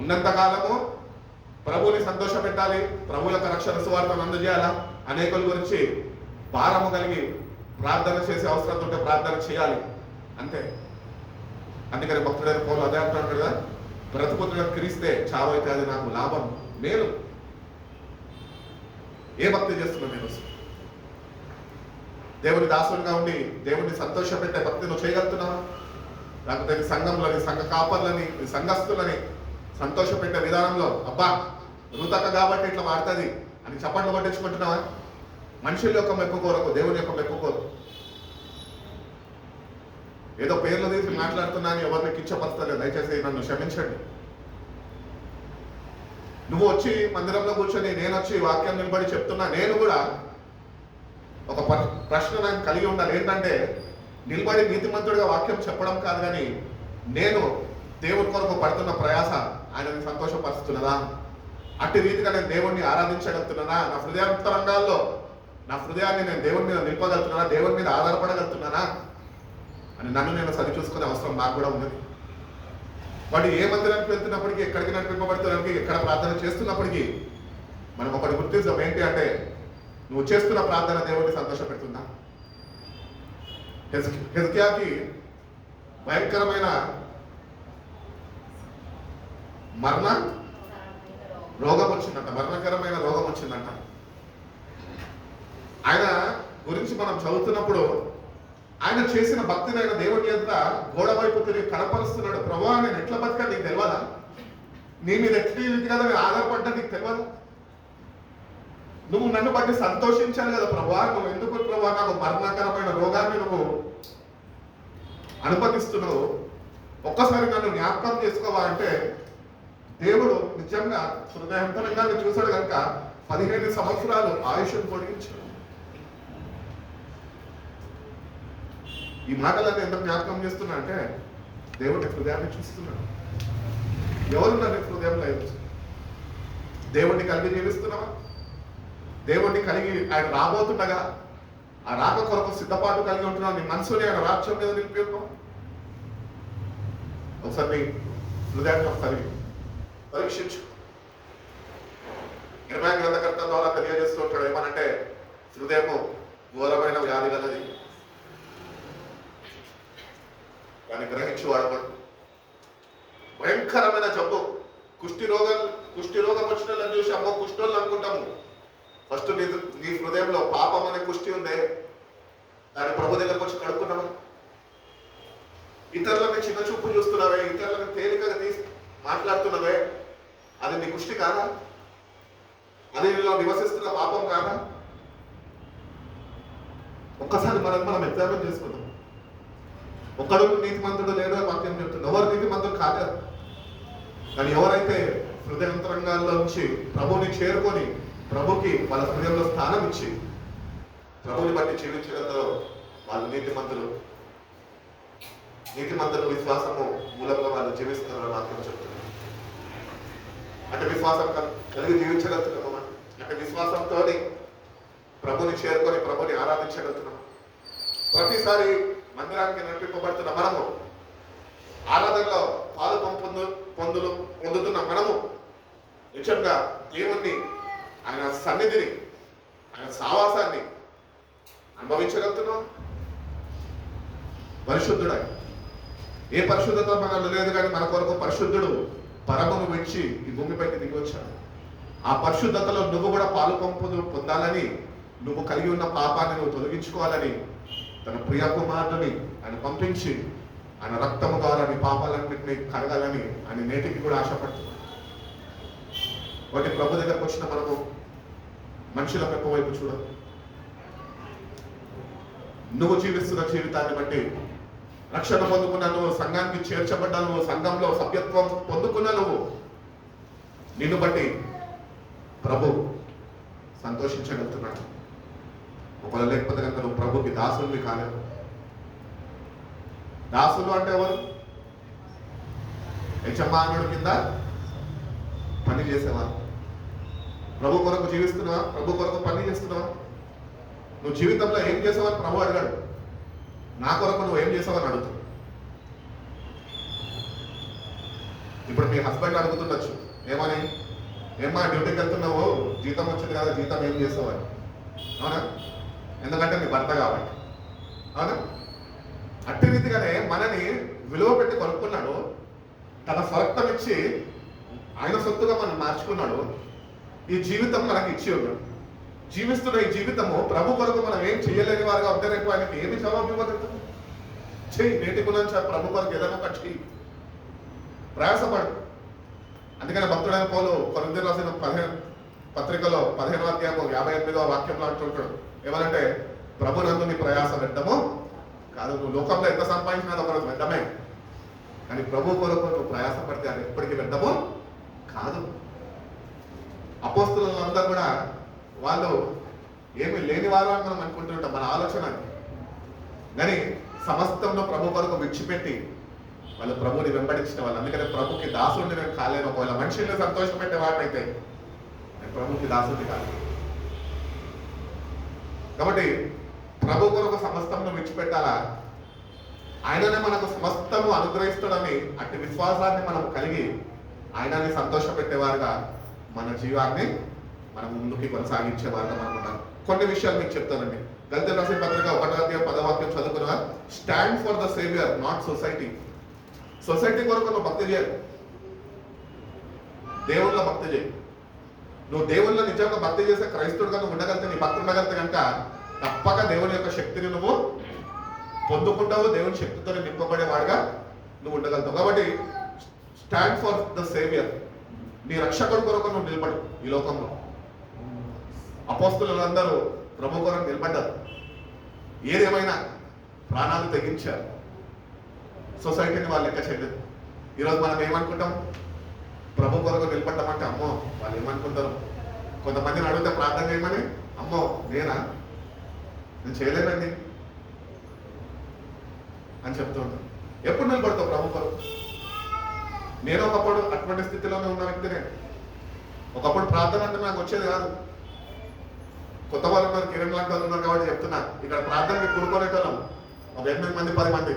ఉన్నంత కాలము ప్రభువుని సంతోష పెట్టాలి, ప్రభు యొక్క రక్షణ సువార్తను అందజేయాలా, అనేకుల గురించి భారము కలిగి ప్రార్థన చేసే అవసరం ఉంటే ప్రార్థన చేయాలి, అంతే. అందుకని భక్తుడైన పౌలు అదే అంటున్నాడు కదా, బ్రతుకుతున్న క్రీస్తే, చావైతే అది నాకు లాభం, మేలు. ఏ భక్తి చేస్తున్నావు నేను? దేవుని దాసులుగా ఉండి దేవుడిని సంతోషపెట్టే భక్తి నువ్వు చేయగలుగుతున్నావా? లేకపోతే సంఘంలోని సంఘ కాపర్లని సంఘస్థులని సంతోషపెట్టే విధానంలో అబ్బా రుతక కాబట్టి ఇట్లా మారుతుంది అని చప్పట్లు పట్టించుకుంటున్నావా? మనుషుల యొక్క మెప్పు కోరకు, దేవుని యొక్క మెప్పు కోరు. ఏదో పేర్లు తీసి మాట్లాడుతున్నాను, ఎవరిని కించపరుస్తలేదు, దయచేసి నన్ను క్షమించండి. నువ్వు వచ్చి మందిరంలో కూర్చొని నేను వచ్చి వాక్యం నిలబడి చెప్తున్నా, నేను కూడా ఒక ప్రశ్న నాకు కలిగి ఉండాలి. ఏంటంటే నిలబడి నీతిమంతుడిగా వాక్యం చెప్పడం కాదు, కానీ నేను దేవుడి కొరకు పడుతున్న ప్రయాస ఆయనని సంతోషపరుస్తున్నదా? అట్టి రీతిగా నేను దేవుణ్ణి ఆరాధించగలుగుతున్నానా? నా హృదయాంతరంగాల్లో నా హృదయాన్ని నేను దేవుని మీద నింపగలుగుతున్నానా? దేవుని మీద ఆధారపడగలుగుతున్నానా అని నన్ను నేను సరి చూసుకునే అవసరం నాకు కూడా ఉన్నది. వాడు ఏ మందిరానికి వెళ్తున్నప్పటికీ, ఎక్కడికి నడిపింపబడుతున్నప్పటికీ, ఎక్కడ ప్రార్థన చేస్తున్నప్పటికీ మనం ఒకటి గుర్తించాం. ఏంటి అంటే నువ్వు చేస్తున్న ప్రార్థన దేవుడిని సంతోషపెడుతుందా? హెజ్కియాకి భయంకరమైన రోగం వచ్చిందంట, మరణకరమైన రోగం వచ్చిందంట. ఆయన గురించి మనం చదువుతున్నప్పుడు ఆయన చేసిన భక్తిని ఆయన దేవుడి యొక్క గోడ వైపు తిరిగి కనపరుస్తున్నాడు. ప్రభువా నేను ఎట్లా బతికా నీకు తెలియదా? నీ మీద ఎట్లా కదా నేను ఆధారపడ్డా నీకు తెలియదా? నువ్వు నన్ను బట్టి సంతోషించాలి కదా ప్రభువా, నువ్వు ఎందుకు ప్రభువా నాకు మరణకరమైన రోగాన్ని నువ్వు అనుమతిస్తున్నావు? ఒక్కసారి నన్ను జ్ఞాపకం చేసుకోవా అంటే దేవుడు నిజంగా హృదయంతరంగా చూశాడు కనుక 15 సంవత్సరాలు ఆయుష్ను పొడిగించాడు. ఈ మాటలన్నీ ఎందుకు జ్ఞాపకం చేస్తున్నా అంటే దేవుడి హృదయాన్ని చూస్తున్నాడు. ఎవరున్నారు నీ హృదయంలో? దేవుడిని కలిగి జీవిస్తున్నావా? దేవుడిని కలిగి ఆయన రాబోతుండగా ఆ రాక కొరకు సిద్ధపాటు కలిగి ఉంటున్నావు. నీ మనసుని ఆయన రాజ్యం మీద నిలిపేస్తున్నావు. ఒకసారి నీ హృదయాన్ని ఒకసారి పరీక్షించు. ఇర్మియా గ్రంథకర్త ద్వారా తెలియజేస్తూ ఉంటాడు ఏమనంటే, హృదయము ఘోరమైన వ్యాధి గలది, కానీ గ్రహించి వాడబడు. భయంకరమైన జబ్బు, కుష్టి రోగం వచ్చిన వాళ్ళని చూసి అమ్మో కుష్ఠోళ్ళు అనుకుంటాము. ఫస్ట్ నీ హృదయంలో పాపం అనే కుష్టి ఉందే, దాని ప్రభు దగ్గరకు వచ్చి కడుక్కున్నావా? ఇతరులని చిన్న చూపు చూస్తున్నావే, ఇతరులను తేలికగా తీసి మాట్లాడుతున్నావే, అది నీ కుష్టి కాదా? అది నీలో నివసిస్తున్న పాపం కాదా? ఒక్కసారి మనం ఎగ్జామిన్ చేసుకుందాం. ఒక్కడు నీతిమంతుడు లేడు అని వాక్యం చెప్తుంది. ఎవరు నీతిమంతుడు కాదు, కానీ ఎవరైతే హృదయంతరంగాల్లో నుంచి ప్రభుని చేరుకొని ప్రభుకి వాళ్ళ హృదయంలో స్థానం ఇచ్చి ప్రభుని బట్టి జీవించగలరో వాళ్ళు నీతిమంతులు విశ్వాసము మూలంలో వాళ్ళు జీవిస్తున్నారని వాక్యం చెప్తున్నారు. అంటే విశ్వాసం కలిగి జీవించగలుగుతున్నాము, అంటే విశ్వాసంతో ప్రభుని చేరుకొని ప్రభుని ఆరాధించగలుగుతున్నాము. ప్రతిసారి మందిరానికి నడిపింపబడుతున్న మనము, ఆరాధనలో పాలు పొందుతున్న మనము నిజంగా దేవుణ్ణి, ఆయన సన్నిధిని, ఆయన సావాసాన్ని అనుభవించగలుగుతున్నాం. పరిశుద్ధుడు ఏ పరిశుద్ధత మనలో లేదు, కానీ మన కొరకు పరిశుద్ధుడు పరమును విడిచి ఈ భూమిపైకి దిగి వచ్చాడు. ఆ పరిశుద్ధతలో నువ్వు కూడా పాలు పొందాలని, నువ్వు కలిగి ఉన్న పాపాన్ని నువ్వు తొలగించుకోవాలని తన ప్రియ కుమారుడిని ఆయన పంపించి ఆయన రక్తము ద్వారా నీ పాపాలన్నింటినీ కడగాలని ఆయన నేటికి కూడా ఆశపడుతున్నాడు. వాటి ప్రభు దగ్గరకు వచ్చిన మనము మనుషుల మెప్పు వైపు చూడదు. నువ్వు జీవిస్తున్న జీవితాన్ని బట్టి రక్షణ పొందుకున్న నువ్వు, సంఘానికి చేర్చబడ్డా నువ్వు, సంఘంలో సభ్యత్వం పొందుకున్న నువ్వు, నిన్ను బట్టి ప్రభు సంతోషించగలుగుతున్నాడు. ఒకవేళ లేకపోతే కనుక నువ్వు ప్రభుకి దాసుల్ని కాలేవు. దాసులు అంటే ఎవరు? యజమానుడి కింద పని చేసేవారు. ప్రభు కొరకు జీవిస్తున్నావా? ప్రభు కొరకు పని చేస్తున్నావా? నువ్వు జీవితంలో ఏం చేసావని ప్రభు అడిగాడు. నా కొరకు నువ్వు ఏం చేసావని అడుగుతావు. ఇప్పుడు మీ హస్బెండ్ అడుగుతుండొచ్చు ఏమని, ఏమ్మా డ్యూటీకి వెళ్తున్నావు, జీతం వచ్చింది కదా, జీతం ఏం చేస్తావు అని. అవునా? ఎందుకంటే నీ భర్త కాబట్టి. అవునా? అట్టి రీతిగానే మనని విలువ పెట్టి కొనుక్కున్నాడు, తన స్వరక్తం ఇచ్చి ఆయన సొత్తుగా మనం మార్చుకున్నాడు. ఈ జీవితం మనకి ఇచ్చి ఉన్నాడు. జీవిస్తున్న ఈ జీవితము ప్రభు కొరకు మనం ఏం చేయలేని వారుగా ఉంటే రేపు ఆయనకి ఏమి జవాబు ఇవ్వగలుగుతాం? చెయ్యి, నేటి గురించి ప్రభు కొరకు ఏదైనా ఒకటి చెయ్యి, ప్రయాసపడు. అందుకని భక్తుడైన పౌలు కొరింథీయులకు రాసిన 15 పత్రికలో 15వ అధ్యాయము 58వ వాక్యంలో అంటుంటాడు ఏమనంటే, ప్రభు నందు నీ ప్రయాస పెట్టము కాదు. నువ్వు లోకంలో ఎంత సంపాదించినా ఒకరోజు వెంటనే, కానీ ప్రభు కొరకు నువ్వు ప్రయాస పడితే అది ఎప్పటికీ వెంటము కాదు. అపోస్తులందరూ కూడా వాళ్ళు ఏమి లేని వారు అని మనం అనుకుంటుంటాం, మన ఆలోచన. కానీ సమస్తంలో ప్రభు కొరకు విడిచిపెట్టి వాళ్ళు ప్రభుని వెంబడించిన వాళ్ళు. అందుకని ప్రభుకి దాసుడిని నేను కాలేను. ఒకవేళ మనుషుల్ని సంతోషం పెట్టే వాడినైతే నేను ప్రభుకి దాసుడిని కాదు. కాబట్టి ప్రభు కొరకు సమస్తంలో విడిచిపెట్టాలా, ఆయననే మనకు సమస్తము అనుగ్రహిస్తాడని అట్టి విశ్వాసాన్ని మనం కలిగి ఆయనని సంతోషపెట్టేవారుగా మన జీవాన్ని మనం ముందుకి కొనసాగించేవారుగా మనం ఉన్నాం. కొన్ని విషయాలు మీకు చెప్తానండి. గళితీయులకు రాసిన పత్రిక 1వ అధ్యాయం 10వ వాక్యం చదువుకున్నా, stand for the saviour not society. Society కొరకు నువ్వు భక్తి చేయాలి, దేవుళ్ళ భక్తి చేయి. నువ్వు దేవుళ్ళ నిజంగా భక్తి చేసే క్రైస్తవుడుగా నువ్వు ఉండగలిగితే, నీ భక్తి ఉండగలిగితే కనుక తప్పక దేవుని యొక్క శక్తిని నువ్వు పొందుకుంటావు, దేవుని శక్తితో నింపబడేవాడుగా నువ్వు ఉండగలుగుతావు. కాబట్టి స్టాండ్ ఫర్ ద సేవియర్, నీ రక్షకుడి కొరకు నువ్వు నిలబడు. ఈ లోకంలో అపోస్తులందరూ ప్రభు కొరకు నిలబడ్డారు, ఏదేమైనా ప్రాణాలు తెగించారు. సొసైటీని వాళ్ళు లెక్క చేయలేదు. ఈరోజు మనం ఏమనుకుంటాం, ప్రభు కొరకు నిలబడ్డామంటే అమ్మో వాళ్ళు ఏమనుకుంటారు. కొంతమందిని అడిగితే ప్రార్థన చేయమని, అమ్మో నేను చేయలేనండి అని చెప్తూ ఉంటాను. ఎప్పుడు నిలబడతావు ప్రభు కొరకు? నేను ఒకప్పుడు అటువంటి స్థితిలోనే ఉన్న వ్యక్తినే. ఒకప్పుడు ప్రార్థన అంటే నాకు వచ్చేది కాదు. కొత్త వాళ్ళు ఉన్నారు, కిరణ్ లాంటి వాళ్ళు ఉన్నారు కాబట్టి చెప్తున్నా. ఇక్కడ ప్రార్థనకి కూడుకునేటోళ్ళం ఒక 8 మంది 10 మంది.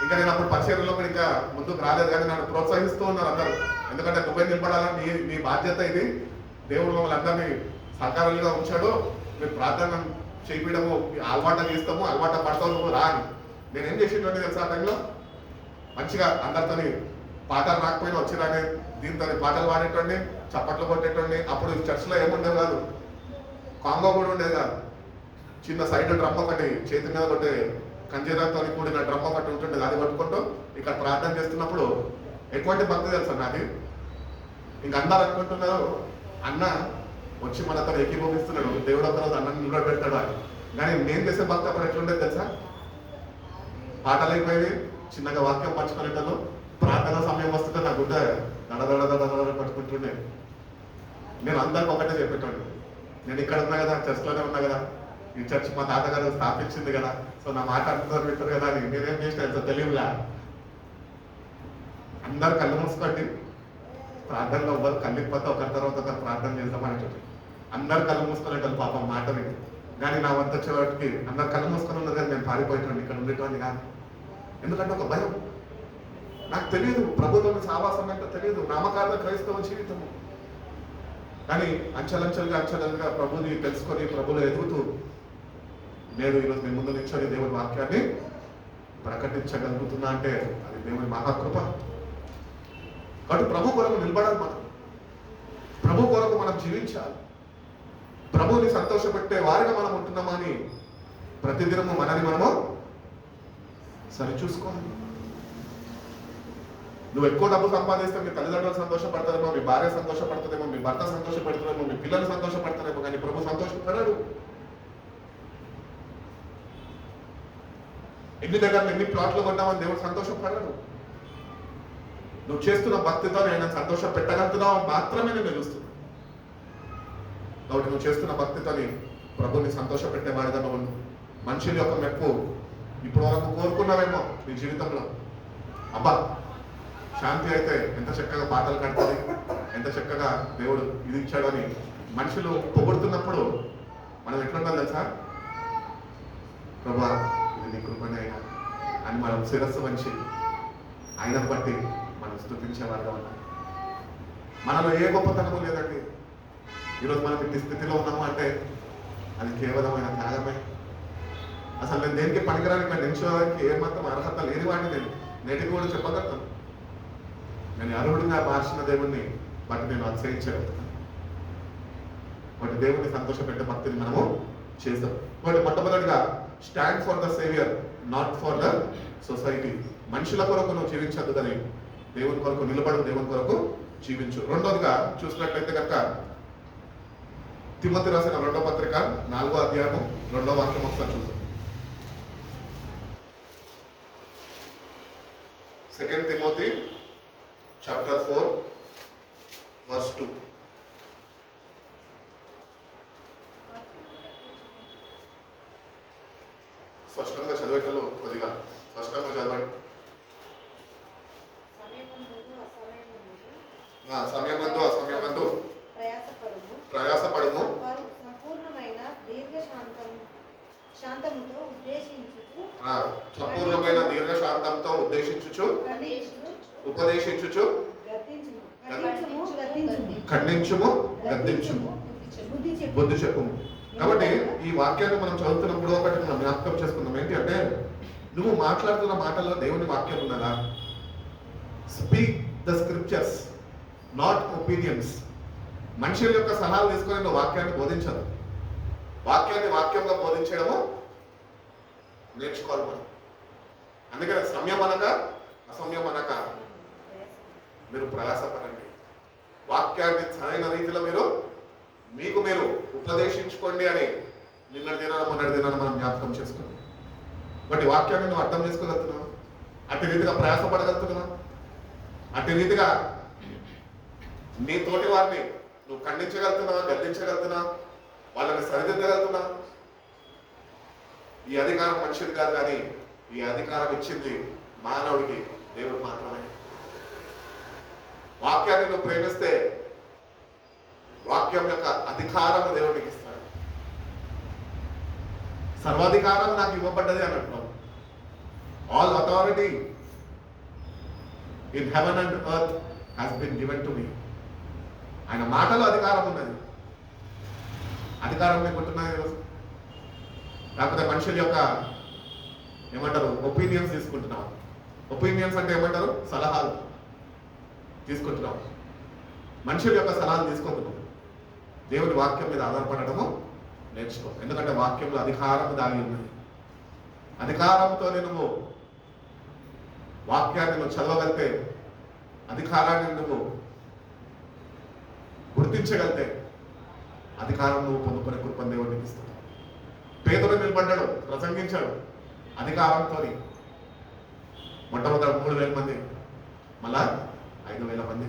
ఇంకా నేను అప్పుడు పరిచయంలో ఇంకా ముందుకు రాలేదు, కానీ నన్ను ప్రోత్సహిస్తూ ఉన్నారు అందరూ. ఎందుకంటే నువ్వే నిలబడాలని నీ బాధ్యత ఇది, దేవుడు మమ్మల్ని అందరినీ సహకారులుగా ఉంచాడు, మీరు ప్రార్థన చేయించడము అలవాటు చేస్తాము, అలవాటు పడతావు నువ్వు రా అని. నేనేం చేసేటండి తెలుసా, ఆ టైంలో మంచిగా అందరితోని పాటలు రాకపోయినా వచ్చిరాని దీంతో పాటలు పాడేటండి, చప్పట్లు కొట్టేటండి. అప్పుడు చర్చ్లో ఏముండేది కాదు, కాంగో కూడా ఉండేది కాదు. చిన్న సైడ్ డ్రమ్ ఒకటి చేతి మీద కొట్టే కంజీరాతో కూడిన డ్రమ్ ఒకటి ఉంటుండేది, అది కొట్టుకుంటూ ఇక్కడ ప్రార్థన చేస్తున్నప్పుడు ఎటువంటి భక్తి తెలుసా నాది. ఇంక అందరు అనుకుంటున్నారు అన్న వచ్చి మనతో ఏకీభవిస్తున్నాడు, దేవుడు ఒక రోజు అన్నం నిలబెడతాడు అని. కానీ నేను చేసే భక్తి అప్పుడు ఎట్లుండేది తెలుసా, పాటలు అయిపోయేది, చిన్నగా వాక్యం పంచుకునేటను, ప్రార్థన సమయం వస్తుంటే నా గుడ్డ దడ పట్టుకుంటుండే. నేను అందరికి ఒకటే చెప్పేటండి, నేను ఇక్కడ ఉన్నా కదా, చర్చ్లోనే ఉన్నా కదా, ఈ చర్చ్ మా తాతగారు స్థాపించింది కదా, సో నా మాట అర్థం పెట్టారు కదా అని. నేనేం చేసిన తెలియలా, అందరు కళ్ళు మూసుకోండి, ప్రార్థనలో ఎవ్వరు కళ్ళిపోతే ఒకరి తర్వాత ఒకరు ప్రార్థన చేద్దామని చెప్పి అందరు కళ్ళు మూసుకునేటోళ్ళు పాపం మాట విని. కానీ నా వంత వచ్చేవాటికి అందరు కళ్ళు మూసుకొని ఉన్నారు, కానీ నేను పారిపోయేటండి, ఇక్కడ ఉండేటోండి కాదు. ఎందుకంటే ఒక భయం, నాకు తెలియదు ప్రభుత్వం సావాసం అంటే తెలియదు, నామకార్థ క్రైస్తవ జీవితము. కానీ అంచెలంచెలుగా ప్రభుని తెలుసుకొని ప్రభులో ఎదుగుతూ నేను ఈరోజు మీ ముందు నిల్చొని దేవుని వాక్యాన్ని ప్రకటించగలుగుతున్నా అంటే అది దేవుని మహాకృప. కాబట్టి ప్రభు కొరకు నిలబడాలి, మనం ప్రభు కొరకు మనం జీవించాలి, ప్రభుని సంతోషపెట్టే వారిగా మనం ఉంటున్నామని ప్రతిదినము మనని మనము సరిచూసుకోవాలి. నువ్వు ఎక్కువ డబ్బు సంపాదిస్తే మీ తల్లిదండ్రులు సంతోషపడతారేమో, మీ భార్య సంతోషపడుతుందేమో, మీ భర్త సంతోషపడుతుందేమో, మీ పిల్లలు సంతోషపడతారేమో, కానీ ప్రభు సంతోషపడడు. ఎన్ని దగ్గర ఎన్ని ప్లాట్లు కొన్నామని దేవుడు సంతోషపడడు. నువ్వు చేస్తున్న భక్తితో ఆయన సంతోష పెట్టగలుగుతున్నావు మాత్రమే నేను నిలుస్తున్నాను. కాబట్టి నువ్వు చేస్తున్న భక్తితోని ప్రభుని సంతోష పెట్టేవాడిగా నువ్వు మనుషుల యొక్క మెప్పు ఇప్పుడు వరకు కోరుకున్నావేమో నీ జీవితంలో. అబ్బా శాంతి అయితే ఎంత చక్కగా పాటలు కడుతుంది, ఎంత చక్కగా దేవుడు ఇది ఇచ్చాడు అని మనుషులు పొగుడుతున్నప్పుడు మనం ఎట్లుండాలి తెలుసా, ప్రభా ఇది నీ కృపనే అయినా అని మనం శిరస్సు వంచి ఆయనను బట్టి మనం స్తుతించేవారుగా ఉన్నాం. మనలో ఏ గొప్పతనము లేదండి. ఈరోజు మనం ఇట్టి స్థితిలో ఉన్నాము అంటే అది కేవలమైన త్యాగమే. అసలు నేను దేనికి పనికిరానికి నిలిచోడానికి ఏమాత్రం అర్హత లేని వాడిని నేను నేటికి కూడా చెప్పగలుగుతాను. నేను అర్హుడిగా మార్చిన దేవుణ్ణి బట్ నేను అతిశయించగలుగుతాను. వాటి దేవుడిని సంతోషపెట్టే భక్తిని మనము చేస్తాం. వాటి మొట్టమొదటిగా stand for the saviour, not for the society. మనుషుల కొరకు నువ్వు జీవించద్దు కానీ దేవుని కొరకు నిలబడు, దేవుని కొరకు జీవించు. రెండోదిగా చూసినట్లయితే కనుక తిమోతి రాసిన 2వ పత్రిక 4వ అధ్యాయము 2వ వాక్యం ఒకసారి చూద్దాం. 2 Timothy chapter 4 verse 2. స్పష్టంగా చదివేటలో కొద్దిగా స్పష్టంగా చదవండి. సమయమందు అసమయమందు ప్రయాసపడుము, సంపూర్ణమైన శాంతముతో ఉద్దేశించుచు ఉపదేశించుచు ఖండించుము, గద్దించుము, బుద్ధి చెప్పుము. కాబట్టి ఈ వాక్యాన్ని మనం చదువుతున్నప్పుడు ఒకటి మనం జ్ఞాపకం చేసుకుందాం. ఏంటి అంటే, నువ్వు మాట్లాడుతున్న మాటల్లో దేవుని వాక్యం ఉన్నదా? Speak the scriptures, not opinions. మనుషుల యొక్క సలహాలు తీసుకొని నువ్వు వాక్యాన్ని బోధించదు. వాక్యాన్ని వాక్యంగా బోధించడము నేర్చుకోవాలి మనం. అందుకని సమయం అనక అసమయం అనక మీరు ప్రయాసపడండి. వాక్యాన్ని సరైన రీతిలో మీకు మీరు ఉపదేశించుకోండి అని నిన్నటి దినాన మొన్నటి దినాన మనం జ్ఞాపకం చేసుకున్నాం. బట్ వాక్యాన్ని నువ్వు అర్థం చేసుకోగలుగుతున్నావు? అట్టి రీతిగా ప్రయాసపడగలుగుతున్నావు? అట్టి రీతిగా నీ తోటి వారిని నువ్వు ఖండించగలుగుతున్నావా, గద్దించగలుగుతున్నావు, వాళ్ళని సరిదిద్దగలుగుతున్నావు? ఈ అధికారం మనిషిది కాదు, కానీ ఈ అధికారం ఇచ్చింది మానవుడికి, దేవుడు మాత్రమే. వాక్యాన్ని నువ్వు ప్రేమిస్తే వాక్యం యొక్క అధికారం దేవుడికి ఇస్తాడు. సర్వాధికారం నాకు ఇవ్వబడ్డది అన్నట్టు. All authority in heaven and earth has been given to me. ఆయన మాటలో అధికారం ఉన్నది. అధికారం లేకుంటున్నాయి ఈరోజు. లేకపోతే మనుషుల యొక్క ఏమంటారు ఒపీనియన్స్ తీసుకుంటున్నాం. ఒపీనియన్స్ అంటే ఏమంటారు? సలహాలు తీసుకుంటున్నాం. మనుషుల యొక్క సలహాలు తీసుకోకుండా దేవుని వాక్యం మీద ఆధారపడటము నేర్చుకో. ఎందుకంటే వాక్యంలో అధికారం దాగి ఉన్నది. అధికారంతో నువ్వు వాక్యాన్ని నువ్వు చదవగలితే, అధికారాన్ని నువ్వు గుర్తించగలితే, అధికారం నువ్వు పొందుకునే కృపను దేవుడికి ఇస్తాడు. పేదలు నిలబడ్డాడు, ప్రసంగించాడు అధికారంతో. మొట్టమొదటి 3,000 మంది, మళ్ళా 5,000 మంది.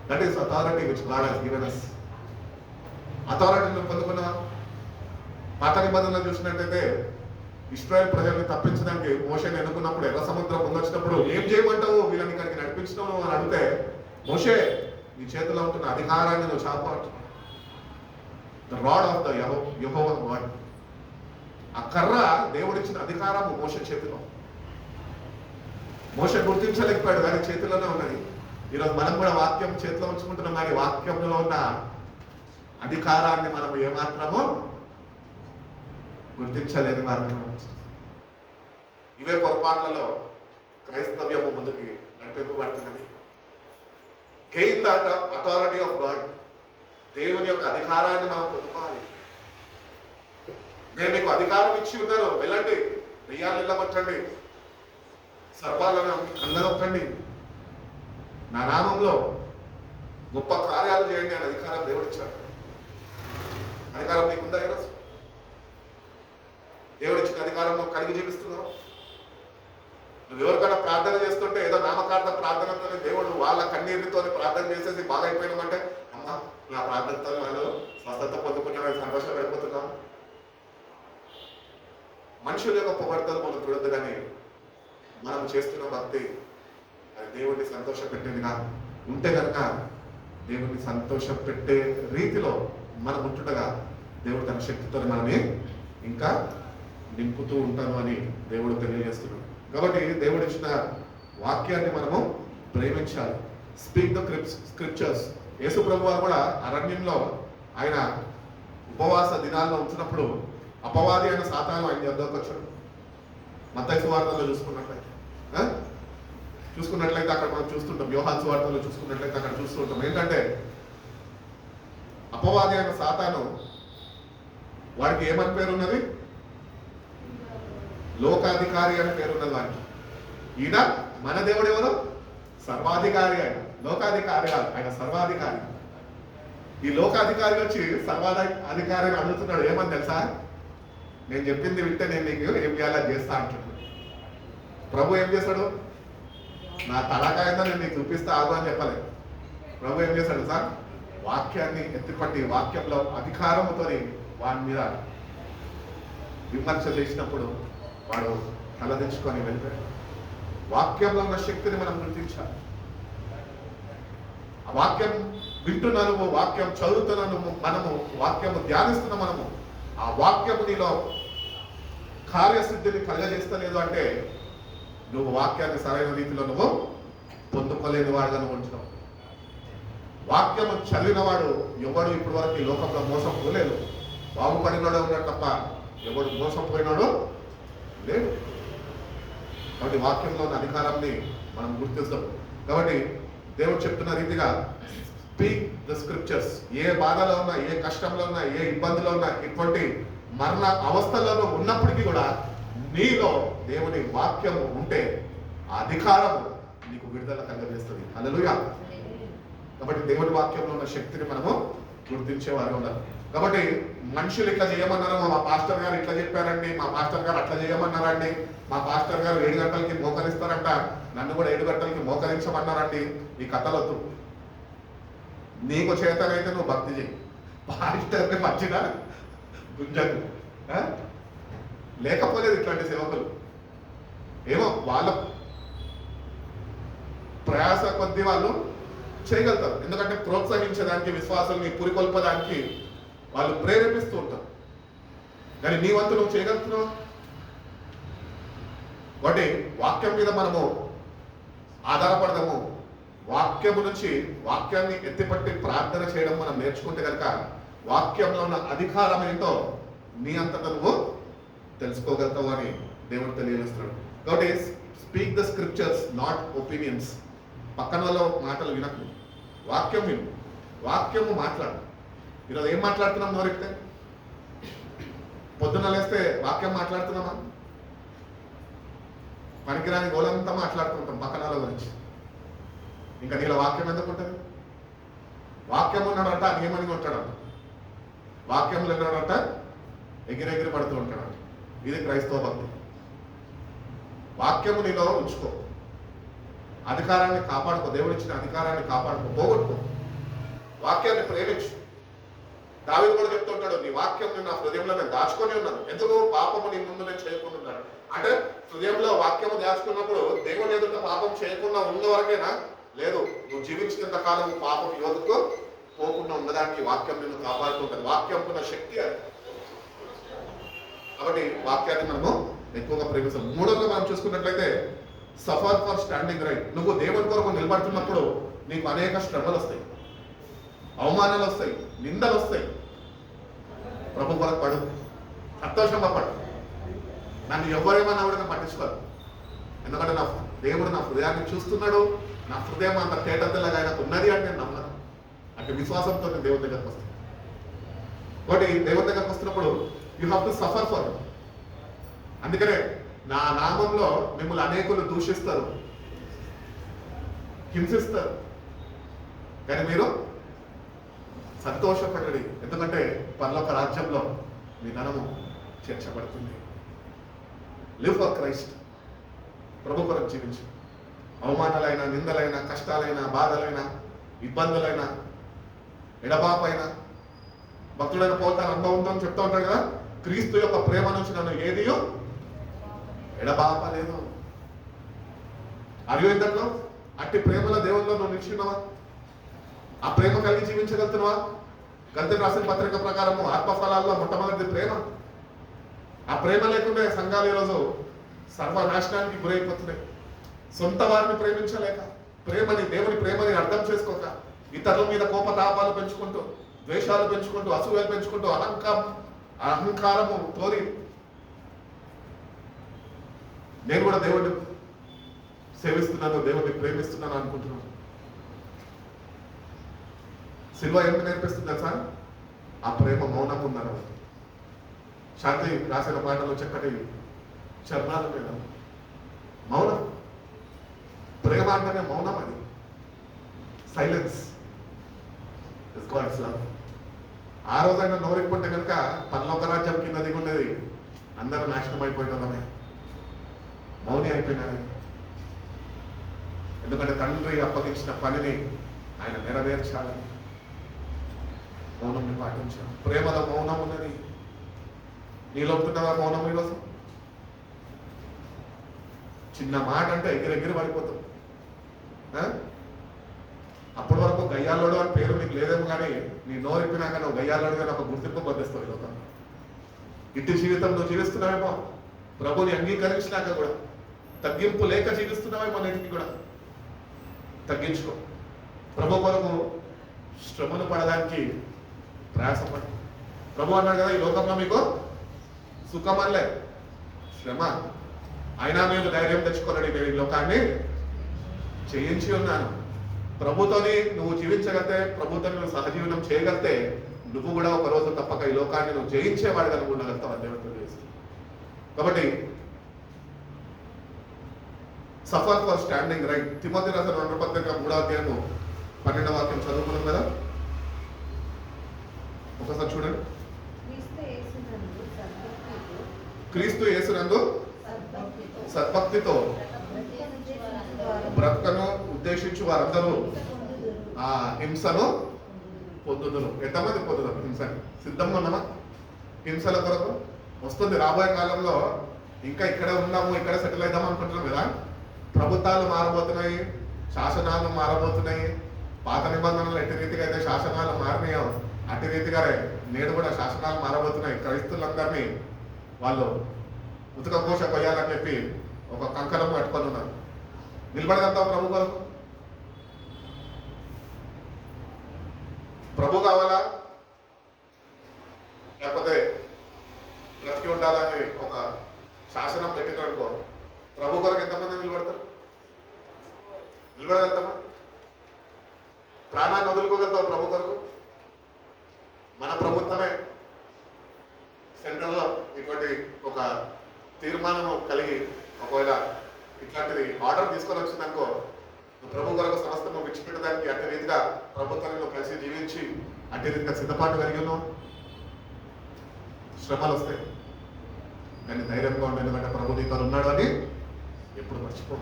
That is authority which God has given us. Authority నువ్వు పొందుకున్నావా? పాత నిబంధనలు చూసినట్టయితే ఇశ్రాయేల్ ప్రజల్ని తప్పించడానికి మోషేని ఎన్నుకున్నప్పుడు, ఎర్ర సముద్రం ముందొచ్చినప్పుడు ఏం చేయమంటావు వీళ్ళని ఇక్కడికి నడిపించినావు అని అడిగితే, మోషే నీ చేతిలో ఉంటున్న అధికారాన్ని నువ్వు చాపాడు. The rod of the Jehovah God. ఆ కర్ర దేవుడిచ్చిన అధికారము మోషే చేతిలో. మోషే గుర్తించలేకపోయాడు, కానీ చేతిలోనే ఉన్నది. ఈరోజు మనం కూడా వాక్యం చేతిలో ఉంచుకుంటున్నాం, కానీ వాక్యంలో ఉన్న అధికారాన్ని మనం ఏమాత్రమో గుర్తించలేని వారిని. ఇవే పొరపాట్లలో క్రైస్తవ్యము ముందుకి నడిపింపబడుతున్నది. Gain the authority of God. దేవుని యొక్క అధికారాన్ని మనం పొందుకోవాలి. నేను మీకు అధికారం ఇచ్చి ఉన్నాను, వెళ్ళండి, దెయ్యాలు వెళ్ళగొట్టండి, సర్పాలను అందగొట్టండి, నా నామంలో గొప్ప కార్యాలు చేయండి అని అధికారం దేవుడు ఇచ్చాడు. అధికారం నీకుందా ఈరోజు? దేవుడు ఇచ్చిన అధికారం నువ్వు కలిగి జీవిస్తున్నావు. నువ్వు ఎవరికైనా ప్రార్థన చేస్తుంటే ఏదో నామకార్థ ప్రార్థనతో దేవుడు వాళ్ళ కన్నీరుతో ప్రార్థన చేసేసి బాగా అయిపోయినామంటే, అమ్మ నా ప్రార్థనతో వాళ్ళు స్వస్థత పొందుకుంటానని సంతోషం వెళ్ళిపోతున్నావు. మనుషుల యొక్క పొగడ్తలు మనం చూడద్దు, కానీ మనం చేస్తున్న భక్తి అది దేవుడిని సంతోష పెట్టేదిగా ఉంటే కనుక, దేవుడిని సంతోష పెట్టే రీతిలో మనం ఉంటుండగా దేవుడు తన శక్తితో మనమే ఇంకా నింపుతూ ఉంటాను అని దేవుడు తెలియజేస్తున్నాడు. కాబట్టి దేవుడు ఇచ్చిన వాక్యాన్ని మనము ప్రేమించాలి. స్పీక్ ద స్క్రిప్చర్స్, యేసు ప్రభు వారు కూడా అరణ్యంలో ఆయన ఉపవాస దినాల్లో ఉంచినప్పుడు అపవాది అయిన సాతాను ఆయన యొద్దకు వచ్చాడు. మత్తయి సువార్తలో చూసుకున్నట్లయితే అక్కడ మనం చూస్తుంటాం, యోహాను సువార్తలో చూసుకున్నట్లయితే అక్కడ చూస్తుంటాం ఏంటంటే అపవాది అయిన సాతాను వాడికి ఏమని పేరున్నది? లోకాధికారి అని పేరున్నది వాడికి. ఈయన మన దేవుడు ఎవరు? సర్వాధికారి. ఆయన లోకాధికారి కాదు, ఆయన సర్వాధికారి. ఈ లోకాధికారి వచ్చి సర్వాధికారిని అడుగుతున్నాడు ఏమని తెలుసా? నేను చెప్పింది వింటే నేను నీకు ఏం చేయాలో చేస్తా అంటున్నాడు. ప్రభు ఏం చేశాడు? నా తలకాయంతో నేను నీకు చూపిస్తా ఆగు అని చెప్పలేదు. ప్రభు ఏం చేశాడు సార్? వాక్యాన్ని ఎత్తిపట్టి వాక్యంలో అధికారముతో వాడి మీద విమర్శ చేసినప్పుడు వాడు తలదించుకొని వెళ్ళిపోయాడు. వాక్యంలో ఉన్న శక్తిని మనం గుర్తించాలి. ఆ వాక్యం వింటున్నాను, వాక్యం చదువుతున్నాను మనము, వాక్యము ధ్యానిస్తున్న మనము, ఆ వాక్యము నీలో కార్యసిద్ధిని కలగజేస్తలేదు అంటే నువ్వు వాక్యాన్ని సరైన రీతిలో నువ్వు పొందుకోలేని వాడుగా నువ్వు ఉంటున్నావు. వాక్యము చదివిన వాడు ఎవడు ఇప్పటి వరకు ఈ లోకంలో మోసం పోలేదు. బాగుపడినాడో ఉన్నాడు తప్ప ఎవడు మోసం పోయినాడో లేదు. కాబట్టి వాక్యంలో ఉన్న అధికారాన్ని మనం గుర్తిస్తాం. కాబట్టి దేవుడు చెప్తున్న రీతిగా స్పీక్ ద స్క్రిప్చర్స్. ఏ బాధలో ఉన్నా, ఏ కష్టంలో ఉన్నా, ఏ ఇబ్బందిలో ఉన్నా, ఇటువంటి మరణ అవస్థలలో ఉన్నప్పటికీ కూడా నీలో దేవుని వాక్యము ఉంటే ఆ అధికారము నీకు విడుదల కలుగజేస్తుంది. హల్లెలూయా. కాబట్టి దేవుని వాక్యంలో ఉన్న శక్తిని మనము గుర్తించేవారు ఉన్నారు. కాబట్టి మనుషులు ఇట్లా చేయమన్నారు, మా పాస్టర్ గారు ఇట్లా చెప్పారండి, మా పాస్టర్ గారు అట్లా చేయమన్నారండి, మా పాస్టర్ గారు 7 గంటలకి మోకరిస్తారంట, నన్ను కూడా 7 గంటలకి మోకరించమన్నారండి. ఈ కథలొద్దు. నీకు చేతనైతే నువ్వు భక్తి చేయి. పాస్టర్ని మర్చిన గుంజకు. లేకపోలేదు ఇట్లాంటి సేవకులు. ఏమో వాళ్ళ ప్రయాస కొద్దీ వాళ్ళు చేయగలుగుతారు. ఎందుకంటే ప్రోత్సహించడానికి, విశ్వాసాన్ని పురికొల్పడానికి వాళ్ళు ప్రేరేపిస్తూ ఉంటారు. కానీ నీ వంతు నువ్వు చేయగలుగుతున్నావు. కాబట్టి వాక్యం మీద మనము ఆధారపడదాము. వాక్యము నుంచి వాక్యాన్ని ఎత్తిపట్టి ప్రార్థన చేయడం మనం నేర్చుకుంటే కనుక వాక్యంలో ఉన్న అధికారం ఏంటో నీ అంతటా నువ్వు తెలుసుకోగలుగుతావు అని దేవుడు తెలియజేస్తున్నాడు. కాబట్టి speak the scriptures, not opinions. పక్కన వాళ్ళ మాటలు వినకు, వాక్యం విను, వాక్యము మాట్లాడు. ఈరోజు ఏం మాట్లాడుతున్నాం నోరెక్తే? పొద్దున్న లేస్తే వాక్యం మాట్లాడుతున్నామా? పనికిరాని గోలంతా మాట్లాడుతుంటాం పక్కన వాళ్ళ గురించి. ఇంకా నీళ్ళ వాక్యం ఎందుకు ఉంటుంది? వాక్యం ఉన్నాడంట నియమని ఉంటాడంట, వాక్యంలో ఉన్నాడంట ఎగిరెగిరి పడుతూ ఉంటాడంట. ఇది క్రైస్తవ భక్తి. వాక్యము నీలో ఉంచుకో, అధికారాన్ని కాపాడుకో, దేవుడు ఇచ్చిన అధికారాన్ని కాపాడుకో, పోగొట్టుకో. వాక్యాన్ని ప్రేమించు. దావీదు కూడా చెప్తుంటాడు, నీ వాక్యం నా హృదయంలో నేను దాచుకొని ఉన్నాను, ఎందుకు పాపము నీ ముందు నేను చేయకుండా ఉన్నాను. అంటే హృదయంలో వాక్యము దాచుకున్నప్పుడు దేవుని ఎదుట పాపం చేయకుండా ఉన్న వరకేనా? లేదు, నువ్వు జీవించినంత కాలం పాపం యోధకు పోకుండా ఉన్నదానికి వాక్యం నిన్ను కాపాడుతుంటుంది. వాక్యం ఉన్న శక్తి అది. కాబట్టి వాక్యాన్ని మనము ఎక్కువగా ప్రేమిస్తాం. మూడోగా మనం చూసుకున్నట్లయితే సఫర్ ఫర్ స్టాండింగ్ రైట్. నువ్వు దేవుని కొరకు నిలబడుతున్నప్పుడు నీకు అనేక శ్రమలు వస్తాయి, అవమానాలు వస్తాయి, నిందలు వస్తాయి. ప్రభు కొరకు పడు, సంతోషంగా పడు. నన్ను ఎవరేమన్నా కూడా నేను పట్టించుకోరు. ఎందుకంటే నా దేవుడు నా హృదయాన్ని చూస్తున్నాడు, నా హృదయం అంత తేటతెల్లగా ఆయనకు ఉన్నది అంటే నేను నమ్మను. అంటే విశ్వాసంతో నేను దేవుని దగ్గరకు వస్తాను. కాబట్టి దేవుని దగ్గరకు వస్తున్నప్పుడు you have to suffer for. అందుకనే నా నామంలో మిమ్మల్ని అనేకులు దూషిస్తారు, హింసిస్తారు, కానీ మీరు సంతోషపడండి. ఎందుకంటే పరలోక రాజ్యంలో మీ ధనము చేర్చబడుతుంది. Live for Christ. ప్రభు కొరకు జీవించు. అవమానాలైనా, నిందలైనా, కష్టాలైనా, బాధలైనా, ఇబ్బందులైనా, ఎడబాపైనా, భక్తుడైన పోతాను అనుభవంతో చెప్తా ఉంటాడు కదా, క్రీస్తు యొక్క ప్రేమ నుంచి నన్ను ఏదియో ఎడబాపలేదు. అరివేందట్లో అట్టి ప్రేమలో దేవుల్లో నువ్వు నిలిచిన్నావా? ఆ ప్రేమ కలిగి జీవించగలుగుతున్నావా? గల్తీయులకు రాసిన పత్రిక ప్రకారము ఆత్మఫలాల్లో మొట్టమొదటి ప్రేమ. ఆ ప్రేమ లేకుండా సంఘాలు ఈరోజు సర్వనాశనానికి గురైపోతున్నాయి. సొంత వారిని ప్రేమించలేక, ప్రేమని, దేవుని ప్రేమని అర్థం చేసుకోక, ఇతరుల మీద కోపతాపాలు పెంచుకుంటూ, ద్వేషాలు పెంచుకుంటూ, అసూయలు పెంచుకుంటూ, అహంకారము తోరి నేను కూడా దేవుడిని సేవిస్తున్నాను, దేవుడిని ప్రేమిస్తున్నాను అనుకుంటున్నాను. సిల్వ ఎంత నేర్పిస్తుంది సార్? ఆ ప్రేమ మౌనం ఉందన్న. శాంతి రాసిన పాటలు చక్కటి చరణాల మీద మౌనం. ప్రేమ అంటేనే మౌనం. అది సైలెన్స్ ఇస్ గాడ్స్ లవ్. ఆ రోజైనా నోరిప్పుంటే కనుక పరలోక రాజ్యం కింద దిగుండేది, అందరూ నాశనం అయిపోయినమే, మౌని అయిపోయినారు. ఎందుకంటే తండ్రి అప్పగించిన పనిని ఆయన నెరవేర్చాలని మౌనంని పాటించాం. ప్రేమలో మౌనం ఉన్నది. నీలో ఉంటున్నవా మౌనం? ఈరోజు చిన్న మాట అంటే ఎగిరెగిరి పడిపోతాం. అప్పటి వరకు గయ్యాలోడు అని పేరు నీకు లేదేమో, కానీ నీ నోరిప్పినాక నువ్వు గయ్యాలోడుగా ఒక గుర్తింపు పొందిస్తావు. ఈ లోకం ఇట్టి జీవితం నువ్వు జీవిస్తున్నావేమో, ప్రభుని అంగీకరించినాక కూడా తగ్గింపు లేక జీవిస్తున్నావేమో. నేటికి కూడా తగ్గించుకో. ప్రభు కొరకు శ్రమను పడడానికి ప్రయాసపడు. ప్రభు అన్నాడు కదా, ఈ లోకంలో మీకు సుఖమల్లే శ్రమ, అయినా నేను ధైర్యం తెచ్చుకోలేడు, నేను ఈ లోకాన్ని చేయించి ఉన్నాను. ప్రభుతోని నువ్వు జీవించగలితే, ప్రభుత్వం నువ్వు సహజీవనం చేయగలితే, నువ్వు కూడా ఒక రోజు తప్పక ఈ లోకాన్ని నువ్వు జయించేవాడు కనుక ఉండగలుగుతావు అని దేవుడు తెలియజేస్తుంది. కాబట్టి suffer for standing right. Timothy రాసిన 2 పత్రిక 3వ అధ్యాయము 12వ వాక్యం చదువుకున్నాం కదా, ఒకసారి చూడండి. క్రీస్తు యేసునందు సద్భక్తితో బ్రతుకను ఉద్దేశించి వారందరూ ఆ హింసను పొందుదురు. ఎంతమంది పొందుతారు హింసని? సిద్ధంగా ఉన్నామా? హింసల కొరకు వస్తుంది రాబోయే కాలంలో. ఇంకా ఇక్కడే ఉన్నాము, ఇక్కడ సెటిల్ అవుదాం అనుకుంటున్నాం కదా. ప్రభుత్వాలు మారబోతున్నాయి, శాసనాలు మారబోతున్నాయి. పాత నిబంధనలు ఎట్టి రీతిగా అయితే శాసనాలు మారినాయో అట్టి రీతిగానే నేడు కూడా శాసనాలు మారబోతున్నాయి. క్రైస్తులందరినీ వాళ్ళు ఉతుక కోశ కొయ్యాలని చెప్పి ఒక కంకణం పట్టుకొని ఉన్నారు. నిలబడగలుగుతాం ప్రభు కొరకు? ప్రభు కావాలా లేకపోతే బ్రతికి ఉండాలని ఒక శాసనం పెట్టిననుకో, ప్రభు కొరకు ఎంతమంది నిలబడతారు? నిలబడగలుగుతామా? ప్రాణాన్ని వదులుకోగలుగుతాం ప్రభు కొరకు? మన ప్రభుత్వమే సెంట్రల్లో ఇటువంటి ఒక తీర్మానం కలిగి ఒకవేళ ఇట్లాంటిది ఆర్డర్ తీసుకొని వచ్చిందనుకో, ప్రభు కొరకు సమస్తము విడిచిపెట్టడానికి అట్టి రీతిగా ప్రభుత్వంలో కలిసి జీవించి అట్టి రీతిగా సిద్ధపాటు కలిగి ఉన్నాం. శ్రమలు వస్తాయి, కానీ ధైర్యంగా ఉండే, ఎందుకంటే ప్రభు నీతో ఉన్నాడు అని ఎప్పుడు మర్చిపో.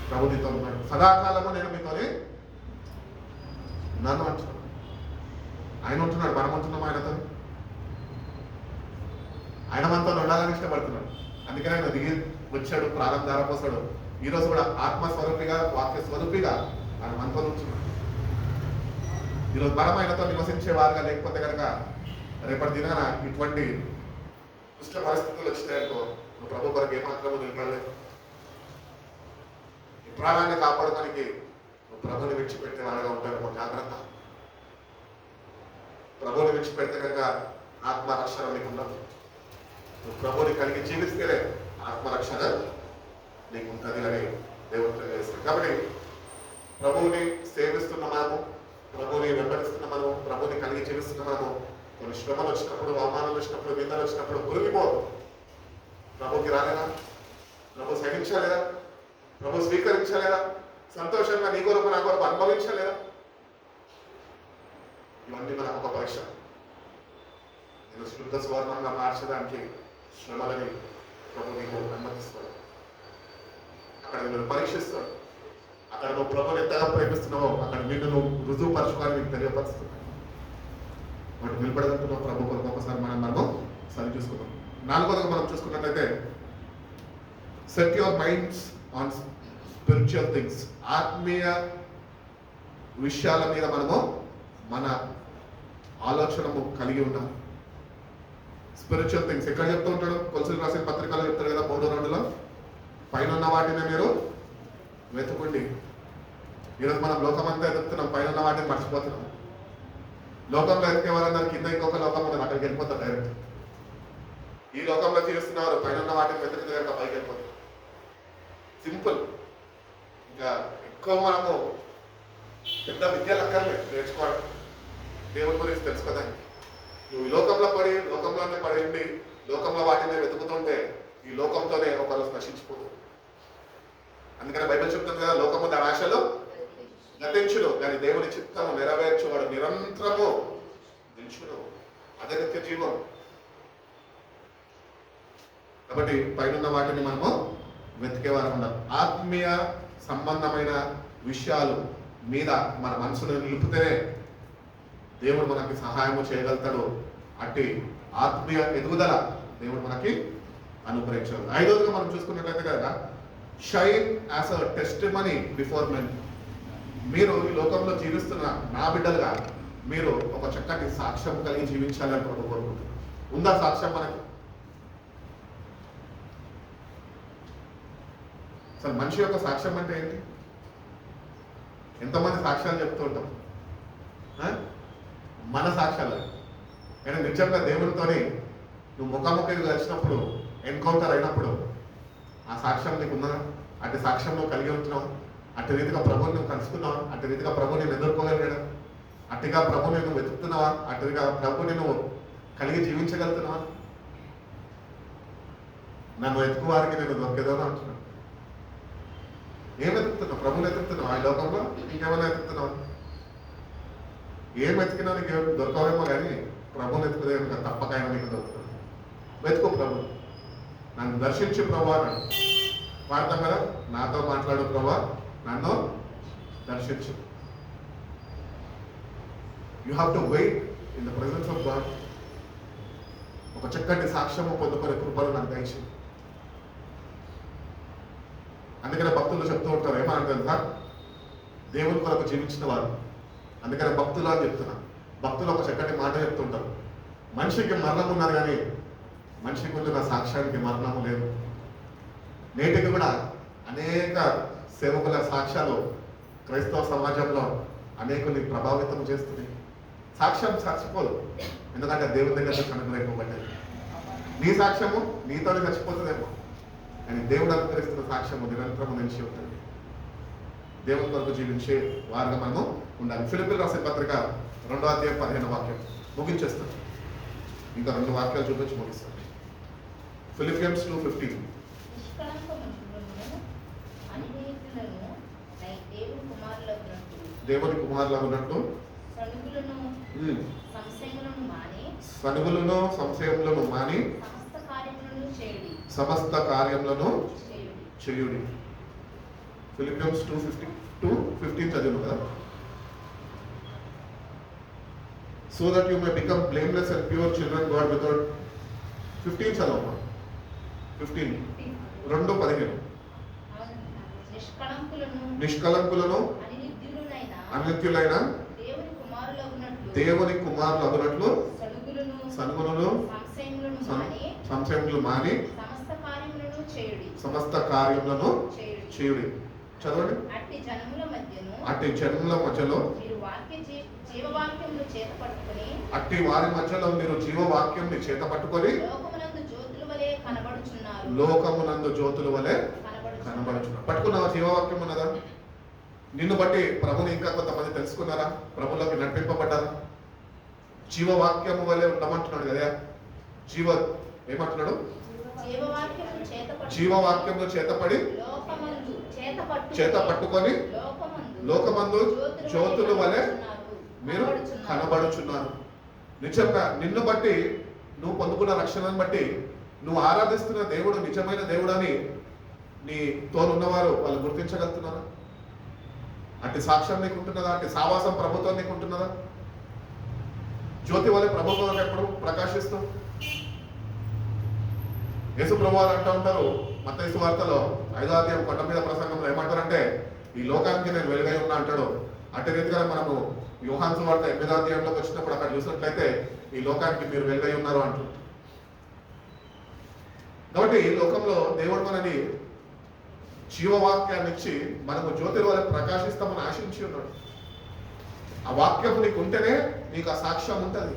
ప్రభు నీతో ఉన్నాడు, సదాకాలము నేను మీతోనే ఉన్నాను అంటున్నాను. ఆయన ఉంటున్నాడు, మనం ఉంటున్నాం ఆయనతో. ఆయన మనతో ఉండాలని ఇష్టపడుతున్నాడు. అందుకని ఆయన దిగి వచ్చాడు, ప్రాణం ధారపోసాడు. ఈరోజు కూడా ఆత్మస్వరూపిగా, వాక్య స్వరూపిగా ఆయన మనతో ఉంటున్నాడు. ఈరోజు మనం ఆయనతో నివసించే వారుగా లేకపోతే కనుక రేపటి దినాన ఇటువంటి దుష్ట పరిస్థితులు వచ్చినాయనుకో, నువ్వు ప్రభు కొరకు ఏమాత్రము నిలబడలేదు. ఈ ప్రాణాన్ని కాపాడడానికి నువ్వు ప్రభుని విడిచిపెట్టే వాడుగా ఉంటావు. జాగ్రత్త. ప్రభుని విడిచిపెడితే కనుక ఆత్మరక్షణ నీకు ఉండదు. నువ్వు ప్రభుని కలిగి జీవిస్తేనే ఆత్మరక్షణ నీకు ఉంటుంది అని దేవుడు తెలియజేస్తాడు. కాబట్టి ప్రభువుని సేవిస్తున్న మనము, ప్రభువుని వెంబడిస్తున్న మనము, ప్రభుని కలిగి జీవిస్తున్న మనము, కొన్ని శ్రమలు వచ్చినప్పుడు, అవమానాలు వచ్చినప్పుడు, నిందలు వచ్చినప్పుడు కురిగిపోదు. ప్రభుకి రాలేదా? ప్రభు సహించలేదా? ప్రభు స్వీకరించలేదా? సంతోషంగా నీ కొరకు నా కొరకు అనుభవించలేదా? ఇవన్నీ మనకు ఒక పరీక్ష. నేను శుద్ధ స్వర్ణంగా మార్చడానికి శ్రమలని ప్రభు నీకు అనుమతిస్తాడు. అక్కడ నిన్ను పరీక్షిస్తాడు. అక్కడ నువ్వు ప్రభుని ఎంతగా ప్రేమిస్తున్నావో అక్కడ నిన్ను నువ్వు రుజువుపరచుకోవాలని నీకు తెలియపరుస్తున్నావు. వాటి నిలబడగలుగుతున్నావు ప్రభు కొరకు. ఒకసారి మనము సరి చూసుకుందాం. 4వదిగా మనం చూసుకున్నట్లయితే, set your minds on spiritual things. ఆత్మీయ విషయాల మీద మనము మన ఆలోచనము కలిగి ఉన్నాం. స్పిరిచువల్ థింగ్స్ ఎక్కడ చెప్తూ ఉంటాడు? కొలసీలు రాసిన పత్రికలో చెప్తాడు కదా, 3:2 పైన ఉన్న వాటిని మీరు వెతుకుండి, ఈరోజు మనం లోకమంతా ఎదుగుతున్నాం, పైన ఉన్న వాటిని మర్చిపోతున్నాం. లోకంలో ఎదిగే వాళ్ళందరూ కింద ఇంకొక లోకం ఉన్నది, అక్కడికి వెళ్ళిపోతారు డైరెక్ట్. ఈ లోకంలో జీవిస్తున్నారు, పైన ఉన్న వాటిని వెతికిన దగ్గర పైకి వెళ్ళిపోతారు. సింపుల్. ఇంకా ఎక్కువ మనము పెద్ద విద్యలు అక్కర్లేదు నేర్చుకోవడం, దేవుని గురించి తెలుసుకోదానికి. నువ్వు ఈ లోకంలోనే పడి లోకంలో వాటిని వెతుకుతుంటే ఈ లోకంతోనే ఒకరోజు నశించిపోతుంది. అందుకని బైబిల్ చెప్తుంది కదా, లోకము తన ఆశలో గతించును, కానీ దేవుని చిత్తము నెరవేర్చువాడు నిరంతరము నిల్చును. అదే నిత్య జీవం. కాబట్టి పైన వాటిని మనము వెతికేవారు ఉండాలి. ఆత్మీయ సంబంధమైన విషయాలు మీద మన మనసును నిలుపుతేనే దేవుడు మనకి సహాయము చేయగలుగుతాడు. అట్టి ఆత్మీయ ఎదుగుదల దేవుడు మనకి అనుగ్రహించాడు. ఐదవదిగా మనం చూసుకున్నట్లయితే కదా, shine as a testimony before men. మీరు ఈ లోకంలో జీవిస్తున్న నా బిడ్డలుగా మీరు ఒక చక్కటి సాక్ష్యం కలిగి జీవించాలని ప్రభు కోరుకుంటున్నాను. ఉందా సాక్ష్యం మనకి? అసలు మనిషి యొక్క సాక్ష్యం అంటే ఏంటి? ఎంతమంది సాక్ష్యాలు చెప్తూ ఉంటాం? మన సాక్ష్యాలు. కానీ నిజంగా దేవునితోని నువ్వు ముఖాముఖి కలిసినప్పుడు, ఎన్కౌంటర్ అయినప్పుడు ఆ సాక్ష్యం నీకు ఉన్నదా? అటు సాక్ష్యం నువ్వు కలిగి ఉంటున్నావు. అటు రీతిగా ప్రభుని నువ్వు కలుసుకున్నావా? అటు రీతిగా ప్రభు నేను ఎదుర్కోగలిగాడా? అటుగా ప్రభుని నువ్వు వెతుకుతున్నావా? అటుగా ప్రభుని నువ్వు కలిగి జీవించగలుగుతున్నావా? నన్ను వెతుకు వారికి నేను దొరికేదో అంటున్నాను. ఏం వెతుకుతున్నావు? ప్రభుని వెతుకుతున్నావు ఆ లోకంలో? ఇంకేమైనా వెతుకుతున్నావా? ఏం వెతికినా నీకు దొరకవేమో, కానీ ప్రభుని వెతుకుదే తప్పక ఆయన నీకు దొరుకుతుంది. వెతుకు ప్రభు. నన్ను దర్శించి ప్రభు అన్నాడు. వాడతాం కదా, నాతో మాట్లాడు ప్రభు, నన్ను దర్శించు. You have to wait in the presence of God. ఒక చక్కటి సాక్ష్యము పొందుకునే కృపను నాకు దయచేయండి. అందుకనే భక్తులు చెప్తూ ఉంటారు, ఏమని తెలుసా, దేవుని కొరకు జీవించిన వారు. అందుకనే భక్తులు అని చెప్తున్నా. భక్తులు ఒక చక్కటి మాట చెప్తుంటారు, మనిషికి మరణం ఉన్నది కానీ మనిషికి ఉన్న సాక్ష్యానికి మరణము లేదు. నేటికి కూడా అనేక సేవకుల సాక్ష్యాలు క్రైస్తవ సమాజంలో అనేకుల్ని ప్రభావితం చేస్తుంది. సాక్ష్యం చచ్చిపోదు, ఎందుకంటే దేవుని దగ్గర అనుగ్రహింపబడ్డది. నీ సాక్ష్యము నీతోనే చచ్చిపోతుందేమో, కానీ దేవుడు అనుగ్రహిస్తున్న సాక్ష్యము నిరంతరము నిలిచి ఉంటుంది. దేవుని కొరకు జీవించే వారుగా మనము ఉండాలి. ఫిలిప్పీయులకు రాసిన పత్రిక 2వ అధ్యాయం 15వ వాక్యం ముగించేస్తాం. ఇంకా 2 వాక్యాలు చూపించి ముగిస్తాం. ఫిలిపియన్స్ 2:15. దేవుని కుమారులు ఉన్నట్టు సనుగులను సంశయములను మాని సమస్త కార్యములను చేయుడి. ఫిలిపియన్స్ 2:15 చదివాను కదా. So that you may become blameless and pure children God without 15 చదవమ్మా. 15 2:15. నిష్కలంకులను అనిత్యులైన దేవుని కుమారులు అగునట్లు సనుగులను సంశయములు మాని సమస్త కార్యములను చేయుడి. చదవండి. అట్టి జనముల మధ్యలో అట్టి వారి మధ్యలో మీరు జీవవాక్యంని చేత పట్టుకొని లోకమునందు జ్యోతుల వలె కనబడుచున్నారు. పట్టుకున్నావా? జీవవాక్యం ఉన్నదా? నిన్ను బట్టి ప్రభుని ఇంకా కొంతమంది తెలుసుకున్నారా? ప్రభులోకి నడిపింపబడ్డారా? జీవవాక్యము వలె ఉండమంటున్నాడు కదా. ఏమంటున్నాడు? జీవవాక్యము చేతపడి చేత పట్టుకొని లోకమందు జ్యోతుల వలె మీరు కనబడుచున్నారు. నిజంగా నిన్ను బట్టి, నువ్వు పొందుకున్న రక్షణను బట్టి, నువ్వు ఆరాధిస్తున్న దేవుడు నిజమైన దేవుడు అని నీ తోనున్నవారు వాళ్ళు గుర్తించగలుగుతున్నారా? అట్టి సాక్ష్యం నీకు ఉంటున్నదా? అట్టి సావాసం ప్రభుత్వం నీకు ఉంటున్నదా? జ్యోతి వలె ప్రభుత్వం ఎప్పుడు ప్రకాశిస్తూ యేసు ప్రభువారు అంటూ ఉంటారు మత్తయి సువార్తలో 5వ అధ్యాయం కొండ మీద ప్రసంగంలో ఏమంటారంటే, ఈ లోకానికి నేను వెలుగై ఉన్నా అంటాడు. అట్టి రీతిగా మనము యోహాను సువార్త 8వ అధ్యాయంలోకి వచ్చినప్పుడు అక్కడ చూసినట్లయితే ఈ లోకానికి మీరు వెలుగై ఉన్నారు అంటారు. కాబట్టి ఈ లోకంలో దేవుడు మనని జీవవాక్యాన్ని ఇచ్చి మనకు జ్యోతిర్ వల్ల ప్రకాశిస్తామని ఆశించి ఉన్నాడు. ఆ వాక్యం నీకు ఉంటేనే నీకు ఆ సాక్ష్యం ఉంటుంది.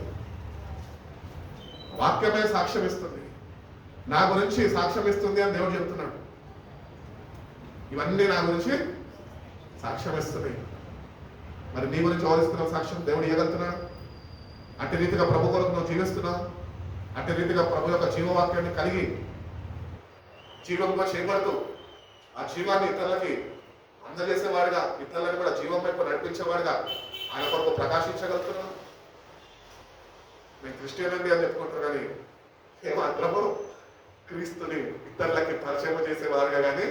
వాక్యమే సాక్ష్యం ఇస్తుంది. నా గురించి సాక్ష్యం ఇస్తుంది అని దేవుడు చెప్తున్నాడు. ఇవన్నీ నా గురించి సాక్ష్యం ఇస్తుంది. మరి నీ గురించి ఎవరిస్తున్నావు సాక్ష్యం? దేవుడు ఇవ్వగలుగుతున్నాడు. అట్టి రీతిగా ప్రభు కొరకు నువ్వు జీవిస్తున్నావు. అట్టి రీతిగా ప్రభు యొక్క జీవవాక్యాన్ని కలిగి జీవంగా చేయబడుతూ ఆ జీవాన్ని ఇతరులకి అందజేసేవాడుగా, ఇతరులను కూడా జీవం వైపు నడిపించేవాడుగా ఆయన కొరకు ప్రకాశించగలుగుతున్నావు. నేను క్రిస్టియన్ అండి అని చెప్పుకుంటారు, కానీ ఏమాత్రము క్రీస్తుని ఇతరులకి పరిచయం చేసేవారుగా కానీ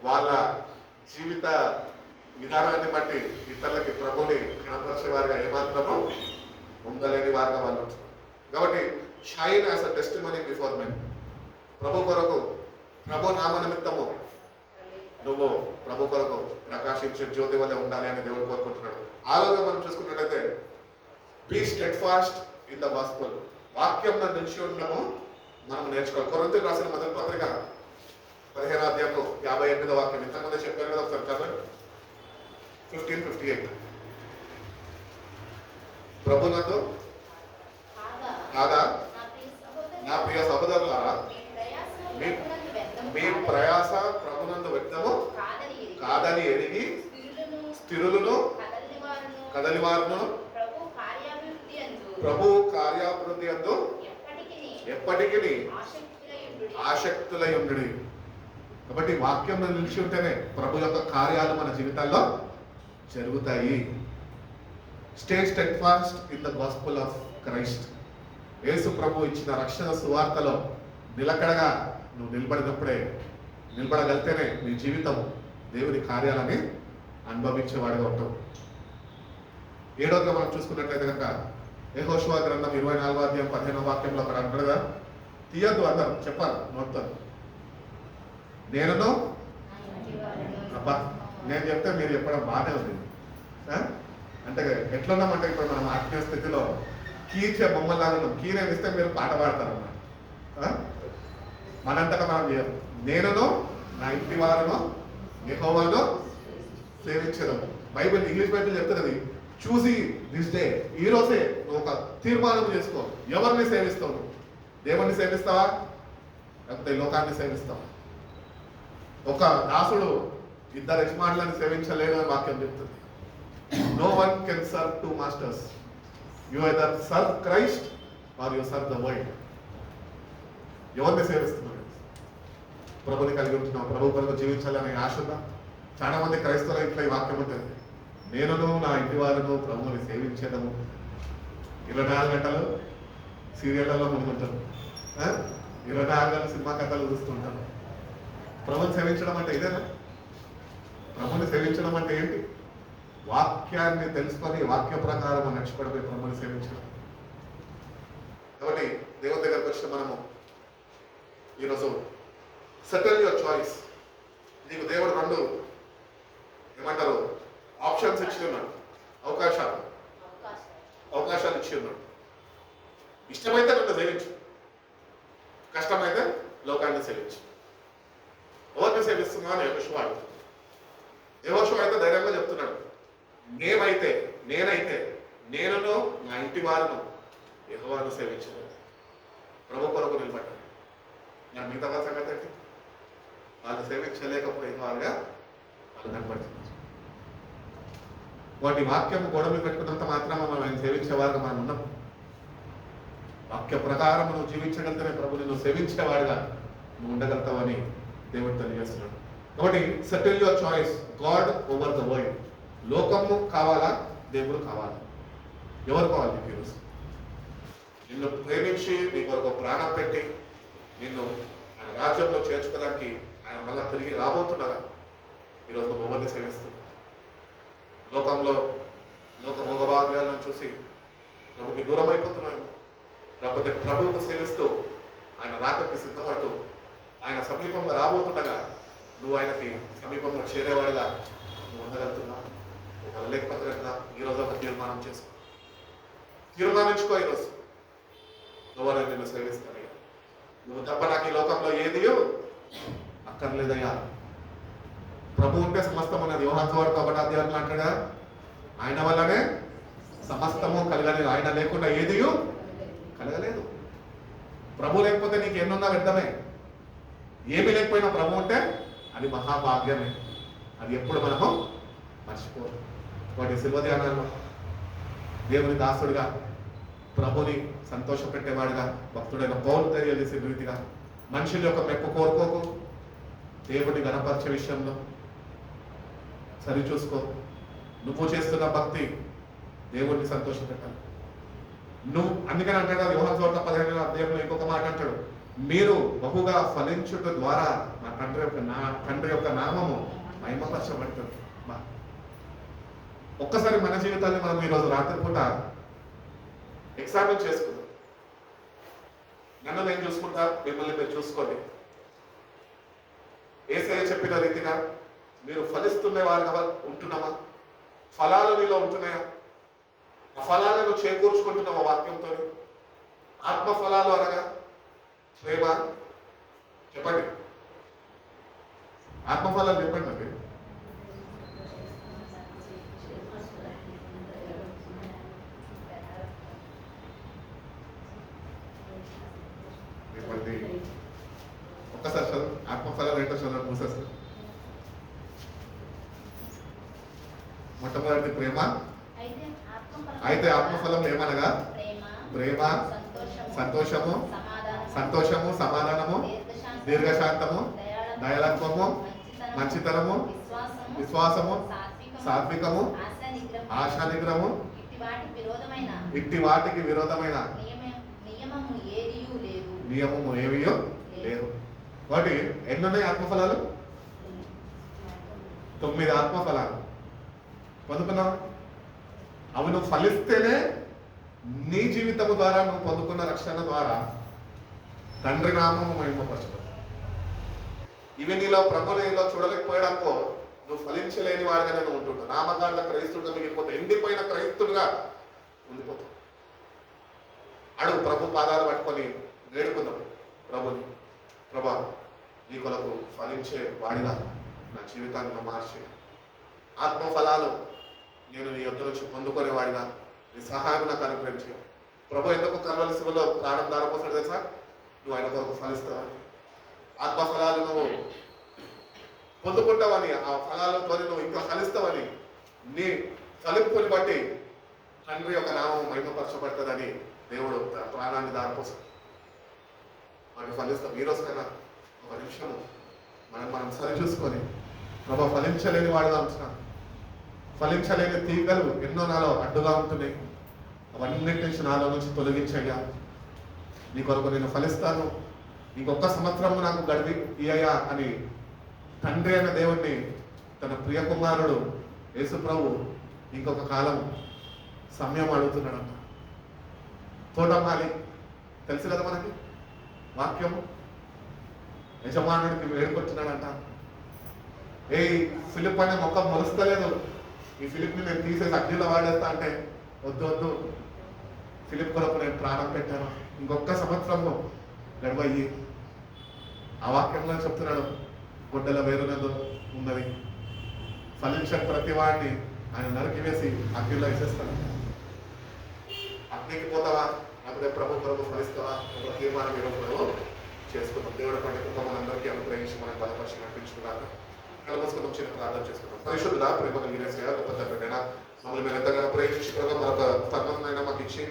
వాళ్ళ జీవిత విధానాన్ని బట్టి ఇతరులకి ప్రభుని కనపరిచేవారుగా ఏమాత్రము ఉండలేని వారుగా వాళ్ళు ఉంటున్నారు. కాబట్టి shine as a testimony before men. ప్రభు కొరకు, ప్రభు నామ నిమిత్తము నువ్వు ప్రభు కొరకు ప్రకాశించే జ్యోతి వల్ల ఉండాలి అని దేవుడు కోరుకుంటున్నాడు. ఆలోగా మనం చూసుకున్నట్లయితే be steadfast in the gospel. వాక్యం నిలిచి ఉండడము మనం నేర్చుకోవాలి. కొరింథీయులకు రాసిన మొదటి పత్రిక 15వ అధ్యాయము 58వ వాక్యం. ఇంతకుముందే చెప్పాను కదా, ఒకసారి చదవండి. 15:58. ప్రభునందు కాగా నా ప్రియ సహోదరులారా, మీ ప్రయాస ప్రభునందు వ్యక్తము కాదని ఎరిగి స్థిరులను కదలివారును ప్రభు కార్యాభివృద్ధి అందు ఎప్పటికీ ఆసక్తులై ఉండుడి. కాబట్టి వాక్యం నిలిచి ఉంటేనే ప్రభు యొక్క కార్యాలు మన జీవితాల్లో జరుగుతాయి. Stay steadfast in the gospel of Christ. యేసు ప్రభు ఇచ్చిన రక్షణ సువార్తలో నిలకడగా నువ్వు నిలబడగలితేనే నీ జీవితం దేవుని కార్యాలని అనుభవించేవాడిగా ఉంటావు. 7వదిగా మనం చూసుకున్నట్లయితే కనుక యెహోషువ గ్రంథం 24వ అధ్యాయం 15వ వాక్యంలో అక్కడ అంటాడుగా, తీయద్దు అందరు చెప్పాలి నోట్తో. నేనును అబ్బా నేను చెప్తే మీరు చెప్పడం బాగానే ఉంది. అంటే ఎట్లున్నామంటే ఇప్పుడు మనం ఆత్మీయ స్థితిలో కీచే బొమ్మలాగా ఉన్నాం. కీ నేను ఇస్తే మీరు పాట పాడతారన్నమాట. మనంతటా మనం చేయం. నేనును నా ఇంటి వారును యెహోవాను సేవించడం. బైబిల్, ఇంగ్లీష్ బైబిల్ చెప్తున్నది, చూసి దిస్ డే, ఈ రోజే నువ్వు ఒక తీర్మానం చేసుకో. ఎవరిని సేవిస్తావు? దేవుణ్ణి సేవిస్తావా లేకపోతే లోకాన్ని సేవిస్తావా? ఒక దాసుడు ఇద్దరు యజమానులను సేవించలేడు అని వాక్యం చెప్తుంది. No one can serve two masters. You either serve Christ or you serve the world. ఎవరిని సేవిస్తున్నాడు? ప్రభుని కలిగి ఉంటున్నావు. ప్రభు కొరకు జీవించాలనే ఆశ ఉందా? చాలా మంది క్రైస్తవుల ఇంట్లో ఈ వాక్యం ఉంటుంది, నేనును నా ఇంటి వారును ప్రభుని సేవించడము. 24 గంటలు సీరియళ్లలో ముందుంటారు, 24 గంటలు సినిమా కథలు చూస్తుంటారు. ప్రభుని సేవించడం అంటే ఇదేనా? ప్రభుని సేవించడం అంటే ఏంటి? వాక్యాన్ని తెలుసుకొని వాక్య ప్రకారం నడుచుకోవడమే ప్రభుని సేవించడం. కాబట్టి దేవుని దగ్గరకు వచ్చిన మనము ఈరోజు సెటిల్ యువర్ చాయిస్. నీకు దేవుడు 2 ఏమంటారు ఆప్షన్స్ ఇచ్చి ఉన్నాడు, అవకాశాలు ఇచ్చి ఉన్నాడు. ఇష్టమైతే నన్ను సేవించు, కష్టమైతే లోకాన్ని సేవించు. ఎవరిని సేవిస్తున్నా అని యెహోషువ అయితే ధైర్యంగా చెప్తున్నాడు, నేనైతే నేనును నా ఇంటి వారును యెహోవాను సేవించలేదు. ప్రభు కొరకు నిలబడ్డాను. నా మిగతా వాళ్ళ సంగతి ఏంటి? వాళ్ళు సేవించలేకపోయిన వారుగా వాళ్ళు కనపడుతున్నారు. వాటి వాక్యం గోడ మీద పెట్టుకున్నంత మాత్రం మనం ఆయన సేవించేవారుగా మనం ఉన్నాం. వాక్య ప్రకారం నువ్వు జీవించగలిగితే ప్రభుని నువ్వు సేవించేవాడుగా నువ్వు ఉండగలుగుతావని దేవుడు తెలియజేస్తున్నాడు. కాబట్టి settle your choice, God over the world. లోకము కావాలా, దేవుడు కావాలా? ఎవరు కావాలి నీకు ఈరోజు? నిన్ను ప్రేమించి నీ కొరకు ప్రాణం పెట్టి నిన్ను ఆయన రాజ్యంలో చేర్చుకోవడానికి ఆయన మళ్ళా తిరిగి రాబోతున్నారా? ఈరోజు నువ్వు ఎవరిని సేవిస్తున్నావు? లోకంలో లోక భోగభాగ్యాలను చూసి ప్రభుకి దూరం అయిపోతున్నావు. లేకపోతే ప్రభువును సేవిస్తూ ఆయన రాకకి సిద్ధపడుతూ ఆయన సమీపంగా రాబోతుండగా నువ్వు ఆయనకి సమీపంలో చేరేవాడుగా నువ్వు ఉండగలుగుతున్నావు? లేకపోతే ఈరోజు ఒక తీర్మానం చేసుకో, తీర్మానించుకో. ఈరోజు నువ్వు నిన్ను సేవిస్తానయ్యా, నువ్వు తప్ప నాకు ఈ లోకంలో ఏదియో అక్కర్లేదయ్యా. ప్రభు ఉంటే సమస్తం ఉన్నది. యోహాను సువార్త 1వ అధ్యాయంలో అంటాడా, ఆయన వల్లనే సమస్తము కలగలేదు, ఆయన లేకుండా ఏది కలగలేదు. ప్రభు లేకపోతే నీకు ఎన్నున్నా వ్యర్థమే. ఏమి లేకపోయినా ప్రభు ఉంటే అది మహాభాగ్యమే. అది ఎప్పుడు మనము మర్చిపోదు. వాటి శిల్వ ధ్యానాల్లో దేవుని దాసుడిగా, ప్రభుని సంతోషపెట్టేవాడిగా, భక్తుడైన పౌలు తెలియజేసే రీతిగా మనుషుల యొక్క మెప్పు కోరుకోకు, దేవుడిని గణపరిచే విషయంలో సరిచూసుకో. నువ్వు చేస్తున్న భక్తి దేవుడిని సంతోషపెట్టాలి. నువ్వు అందుకని అంటాడు యోహాను సువార్త 15వ అధ్యాయంలో ఇంకొక మాట అంటాడు, మీరు బహుగా ఫలించుట ద్వారా నా తండ్రి యొక్క నామము మహిమపరచబడుతుంది. ఒక్కసారి మన జీవితాన్ని మనం ఈరోజు రాత్రిపూట ఎగ్జామిన్ చేసుకుందాం. నన్ను నేను చూసుకుంటా, మిమ్మల్ని మీరు చూసుకోండి. యేసయ్య చెప్పిన రీతిగా మీరు ఫలిస్తున్న వారుగా ఉంటున్నామా? ఫలాలు మీలో ఉంటున్నాయా? ఆ ఫలాలను చేకూర్చుకుంటున్నామా వాక్యంతో? ఆత్మ ఫలాలు అనగా ప్రేమ. చెప్పండి, ఆత్మ ఫలాలు చెప్పండి అండి. ఒక్కసారి చదువు, ఆత్మఫలాలు ఏంటో చదవండి మూసేస్తారు. మొట్టమొదటి ప్రేమ. అయితే ఆత్మఫలం ఏమనగా ప్రేమ, సంతోషము, సమాధానము, దీర్ఘశాంతము, దయాళత్వము, మంచితనము, విశ్వాసము, సాత్వికము, ఆశా నిగ్రహము. ఇట్టి వాటికి విరోధమైన నియమము ఏవియో లేదు. వాటి ఎన్నున్నాయి ఆత్మఫలాలు? 9 ఆత్మఫలాలు పొందుకున్నావు. అవి నువ్వు ఫలిస్తేనే నీ జీవితము ద్వారా నువ్వు పొందుకున్న రక్షణ ద్వారా తండ్రి నామము మహిమపరచబడుతుంది. ఇవి నీలో ప్రభులో చూడలేకపోయాడనుకో, నువ్వు ఫలించలేని వాడిగా నేను ఉంటుంటావు. నామకాండ క్రైస్తుడుగా మిగిలిపోతావు, ఎండిపోయిన క్రైస్తుడుగా ఉండిపోతావు. అడుగు, ప్రభు పాదాలు పట్టుకొని వేడుకుందాం ప్రభుని, ప్రభా నీ కొరకు ఫలించే వాడిగా నా జీవితాన్ని మార్చి ఆత్మఫలాలు నేను నీ యొద్ద నుంచి పొందుకునేవాడిగా నీ సహాయం నాకు అనుగ్రహించి. ప్రభు ఎందుకు కర్మల శివలో ప్రాణం దారపోసాడు తెలుసా? నువ్వు ఆయన కొరకు ఫలిస్తావని, ఆత్మఫలాలు నువ్వు పొందుకుంటావని, ఆ ఫలాలతో నువ్వు ఇంకా ఫలిస్తావని, నీ ఫలింపుని బట్టి తండ్రి యొక్క నామం మహిమపరచబడుతుందని దేవుడు ప్రాణాన్ని దారపోసాడు. మనం ఫలిస్తాం. ఈ రోజు కన్నా ఒక నిమిషము మనం సరి చూసుకొని, ప్రభా ఫలించలేని వాడుగా ఉంటున్నాను, ఫలించలేని తీగలు ఎన్నో నాలో అడ్డుగా ఉంటున్నాయి, అవన్నిటి నుంచి నాలో నుంచి తొలగించయ్యా. నీ కొరకు నేను ఫలిస్తాను, ఇంకొక సంవత్సరం నాకు గడిపి ఇయ్యా అని తండ్రి అయిన దేవుణ్ణి తన ప్రియ కుమారుడు యేసు ప్రభు ఇంకొక కాలం సమయం అడుగుతున్నాడంట. తోటమాలి తెలుసు కదా మనకి వాక్యం, యజమానుడికి వేడుకొచ్చున్నాడంట, ఏ ఫిలిప్ అనే మొక్క మొలుస్తలేదు, ఈ ఫిలిప్ని నేను తీసేసి అగ్నిలో వాడేస్తా అంటే, వద్దు వద్దు, ఫిలిప్ కొరకు నేను ప్రాణం పెట్టాను, ఇంకొక సంవత్సరంలో గడవయ్యి. ఆ వాక్యంలో చెప్తున్నాడు, గుడ్డల వేరునదో ఉన్నది, ఫలించని ప్రతి వాడిని ఆయన నరికి వేసి అగ్నిలో వేసేస్తాడు. అగ్నికి పోతావా, లేకపోతే ప్రభు కొరకు ఫలిస్తావా? ఒక తీర్మానం ఈరోజు చేసుకుందాం. దేవుడి పండుగ కృప మనందరికీ అనుగ్రహించి మనం బలపరిచి నడిపించుకున్నాక కలవసుకుందాం. చిన్న ప్రార్థన చేసుకుందాం. పరిశుద్ధుడా, ప్రేమ కలిగిన గొప్ప తండ్రినైనా మమ్మల్ని మీరు ఎంతగానో ప్రేమించి ప్రభావ మరొక తరుణంనైనా మాకు ఇచ్చి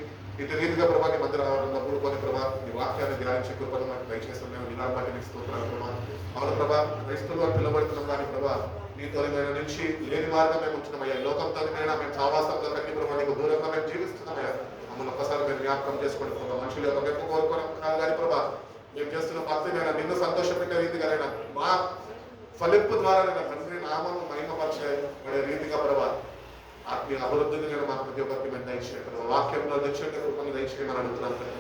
ఇటు రీతిగా ప్రభావ నీ మధ్య రావాలన్న కూడుకొని ప్రభావ నీ వాక్యాన్ని ధ్యానించే కృపను మాకు దయచేస్తున్నాం. విధానం బట్టి నీకు స్తోత్రాలు ప్రభావ. అవును ప్రభా, క్రైస్తవులు అని పిలువబడుతున్నాం కానీ ప్రభావ నీతో నుంచి లేని మార్గం మేము ఉంటున్నామయ్యా. లోకంతోనైనా మేము సావాసంతో కట్టి ప్రభావ నీకు దూరంగా మేము జీవిస్తున్నామయ్యా. మమ్మల్ని ఒక్కసారి మీరు జ్ఞాపకం చేసుకోండి ప్రభావ. మనుషుల యొక్క మెప్పు కోరుకోవడం కాదు కానీ ప్రభావ, మేము చేస్తున్న భక్తినైనా నిన్ను సంతోషపెట్టే రీతిగానైనా మా ఫలింపు ద్వారా తండ్రి నామము మహిమపరచబడే రీతిగా ప్రభావ ఆత్మీయ అభివృద్ధిని నేను మా ప్రతి ఒక్కరికి మేము దయచేయండి ప్రభావ. వాక్యంలో దక్షిణ కృపను దయచేయమని అడుగుతున్నాను కదా.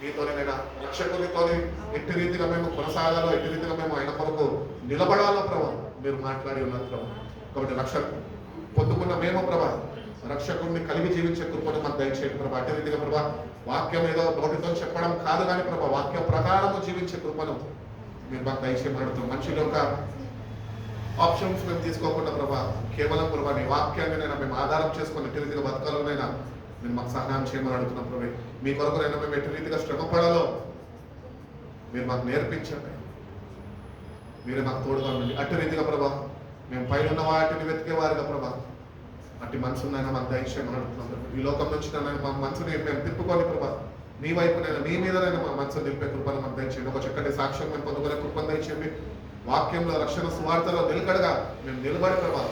మీతోనైనా రక్షకునితోని ఎట్టి రీతిగా మేము కొనసాగాలో, ఎట్టి రీతిగా మేము ఆయన కొరకు నిలబడాలో ప్రభావ మీరు మాట్లాడి ఉన్నారు ప్రభావ. కాబట్టి రక్షకు పొందుకున్న మేము ప్రభా రక్షకుడిని కలిగి జీవించే కృపను మాకు దయచేయండి ప్రభా. అట్టి రీతిగా ప్రభా వాక్యం ఏదో నోటితో చెప్పడం కాదు కానీ ప్రభా వాక్యం ప్రకారము జీవించే కృపను మీరు మాకు దయచేయమని అడుగుతున్నాం. మనుషుల యొక్క ఆప్షన్స్ మేము తీసుకోకుండా ప్రభా, కేవలం ప్రభా నీ వాక్యాన్ని నైనా మేము ఆధారం చేసుకుని ఎట్టి రీతిగా బతకాలనైనా మేము మాకు సహాయం చేయమని అడుగుతున్నాం ప్రభు. మీ కొరకునైనా మేము ఎట్టి రీతిగా శ్రమ పడాలో మీరు మాకు నేర్పించండి. మీరే మాకు తోడుగా ఉండండి. అట్టి రీతిగా ప్రభా మేము పైన ఉన్న వాటిని వెతికే వారిగా ప్రభా అట్టి మనసునైనా మాకు దయచేయమని అడుగుతున్నాం ప్రభు. ఈ లోకం నుంచి నన్ను మా మనసుని మేము తిప్పుకొని ప్రభా నీ వైపునైనా నీ మీదనైనా మా మనసు నిలిపే కృపను మాకు దయచేయండి. ఒక చక్కటి సాక్ష్యం మేము పొందుకునే కృపను దయచేయండి. వాక్యంలో రక్షణ సువార్తలో నిలకడగా మేము నిలబడి ప్రభా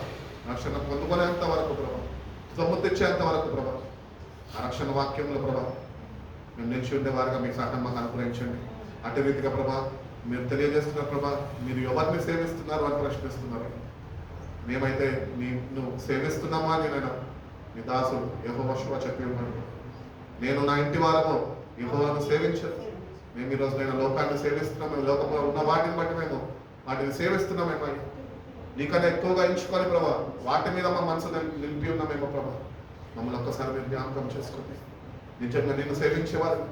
రక్షణ పొందుకునేంత వరకు ప్రభా, సొమ్ము తెచ్చేంత వరకు ప్రభా ఆ రక్షణ వాక్యంలో ప్రభా మేము నిలిచి ఉండే వారిగా మీ సహాయం మాకు అనుగ్రహించండి. అటు రీతిగా ప్రభా మీరు తెలియజేస్తున్న ప్రభా మీరు ఎవరిని సేవిస్తున్నారు అని ప్రశ్నిస్తున్నారు. మేమైతే నువ్వు సేవిస్తున్నామా అని నేను నీ దాసుడు యెహోవా చెప్పి ఉన్నాడు. నేను నా ఇంటి వారము యెహోవాను సేవించను. మేము ఈరోజు నేను లోకాన్ని సేవిస్తున్నాం. మేము లోకంలో ఉన్న వాటిని బట్టి మేము వాటిని సేవిస్తున్నామేమో నీకన్నా ఎక్కువగా ఎంచుకొని ప్రభా వాటి మీద మా మనసు నిలిపి ఉన్నామేమో ప్రభా. మమ్మల్ని ఒక్కసారి మీరు జ్ఞాపకం చేసుకోండి. నిజంగా నిన్ను సేవించేవారు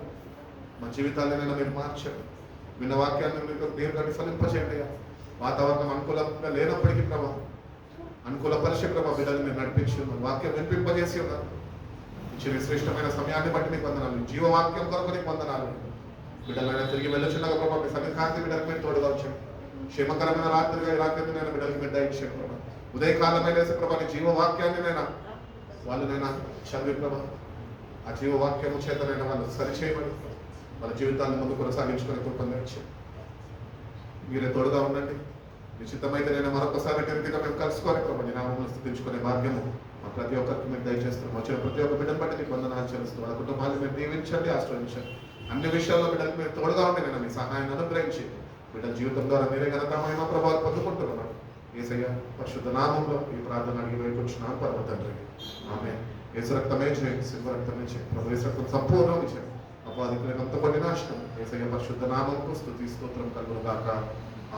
మా జీవితాలనైనా మీరు మార్చండి. విన్న వాక్యాన్ని మీరు కంటే ఫలింపచేయండి. వాతావరణం అనుకూలంగా లేనప్పటికీ ప్రభా అనుకూలపరిచే ప్రభా బిడ్డలు మీరు నడిపించి ఉన్నారు. వాక్యం వినిపింపజేసి ఉన్నారు. ఇచ్చిన శ్రేష్టమైన సమయాన్ని బట్టి నీకు వందనాలు. జీవవాక్యం కొరకు నీకు వందనాలు. బిడ్డలైనా తిరిగి వెళ్ళొచ్చున్నాక ప్రభా మీ సన్నిధానానికి బిడ్డలకు మీరు తోడుగా వచ్చాను. క్షేమకరమైన రాత్రి నేను బిడ్డలకు బిడ్డ ఇచ్చాను ప్రభా. ఉదయకాలమైన ప్రభా నీ జీవవాక్యాన్ని నైనా వాళ్ళనైనా చదివి ప్రభా ఆ జీవవాక్యము చేతనైనా వాళ్ళు సరిచేయమని వాళ్ళ జీవితాన్ని ముందు కొనసాగించుకునే కృపను ఇచ్చాను. మీరే తోడుగా ఉండండి. నిశ్చితమైతే నేను మరొకసారి రీతిగా మేము కలుసుకోవాలి ప్రభా నీ నామమును స్తుతించుకునే భాగ్యము మా ప్రతి ఒక్కరికి మీరు దయచేస్తున్నాం. వచ్చిన ప్రతి ఒక్క బిడ్డను బట్టి నీకు వందనాలు చెల్లిస్తూ వాళ్ళ కుటుంబాన్ని మీరు దీవించండి, ఆశ్రయించండి. అన్ని విషయాల్లో బిడ్డలకు మీరు తోడుగా ఉండి నేను మీ సహాయాన్ని అనుగ్రహించి బిడ్డల జీవితం ద్వారా మీరే ఘనతమైన ప్రభావాలు పొందుకుంటున్నాను. యేసయ్య పరిశుద్ధ నామంలో ఈ ప్రార్థన అడిగి వేడుకుంటున్నాను పరమ తండ్రి. ఆమేన్. యేసు రక్తమే జయం, శివ రక్తమే జయం. ప్రభు యేసు రక్తం సంపూర్ణ విజయం. అపాధికులకు అంతపడి నాశనం. యేసయ్య పరిశుద్ధ నామంకు స్తుతి స్తోత్రం కలుగును గాక.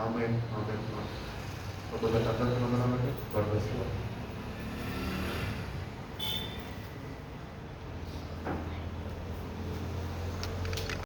ఆమేన్. ఆమేన్. ప్రభు అందరికీ వందనాలండి. God bless you.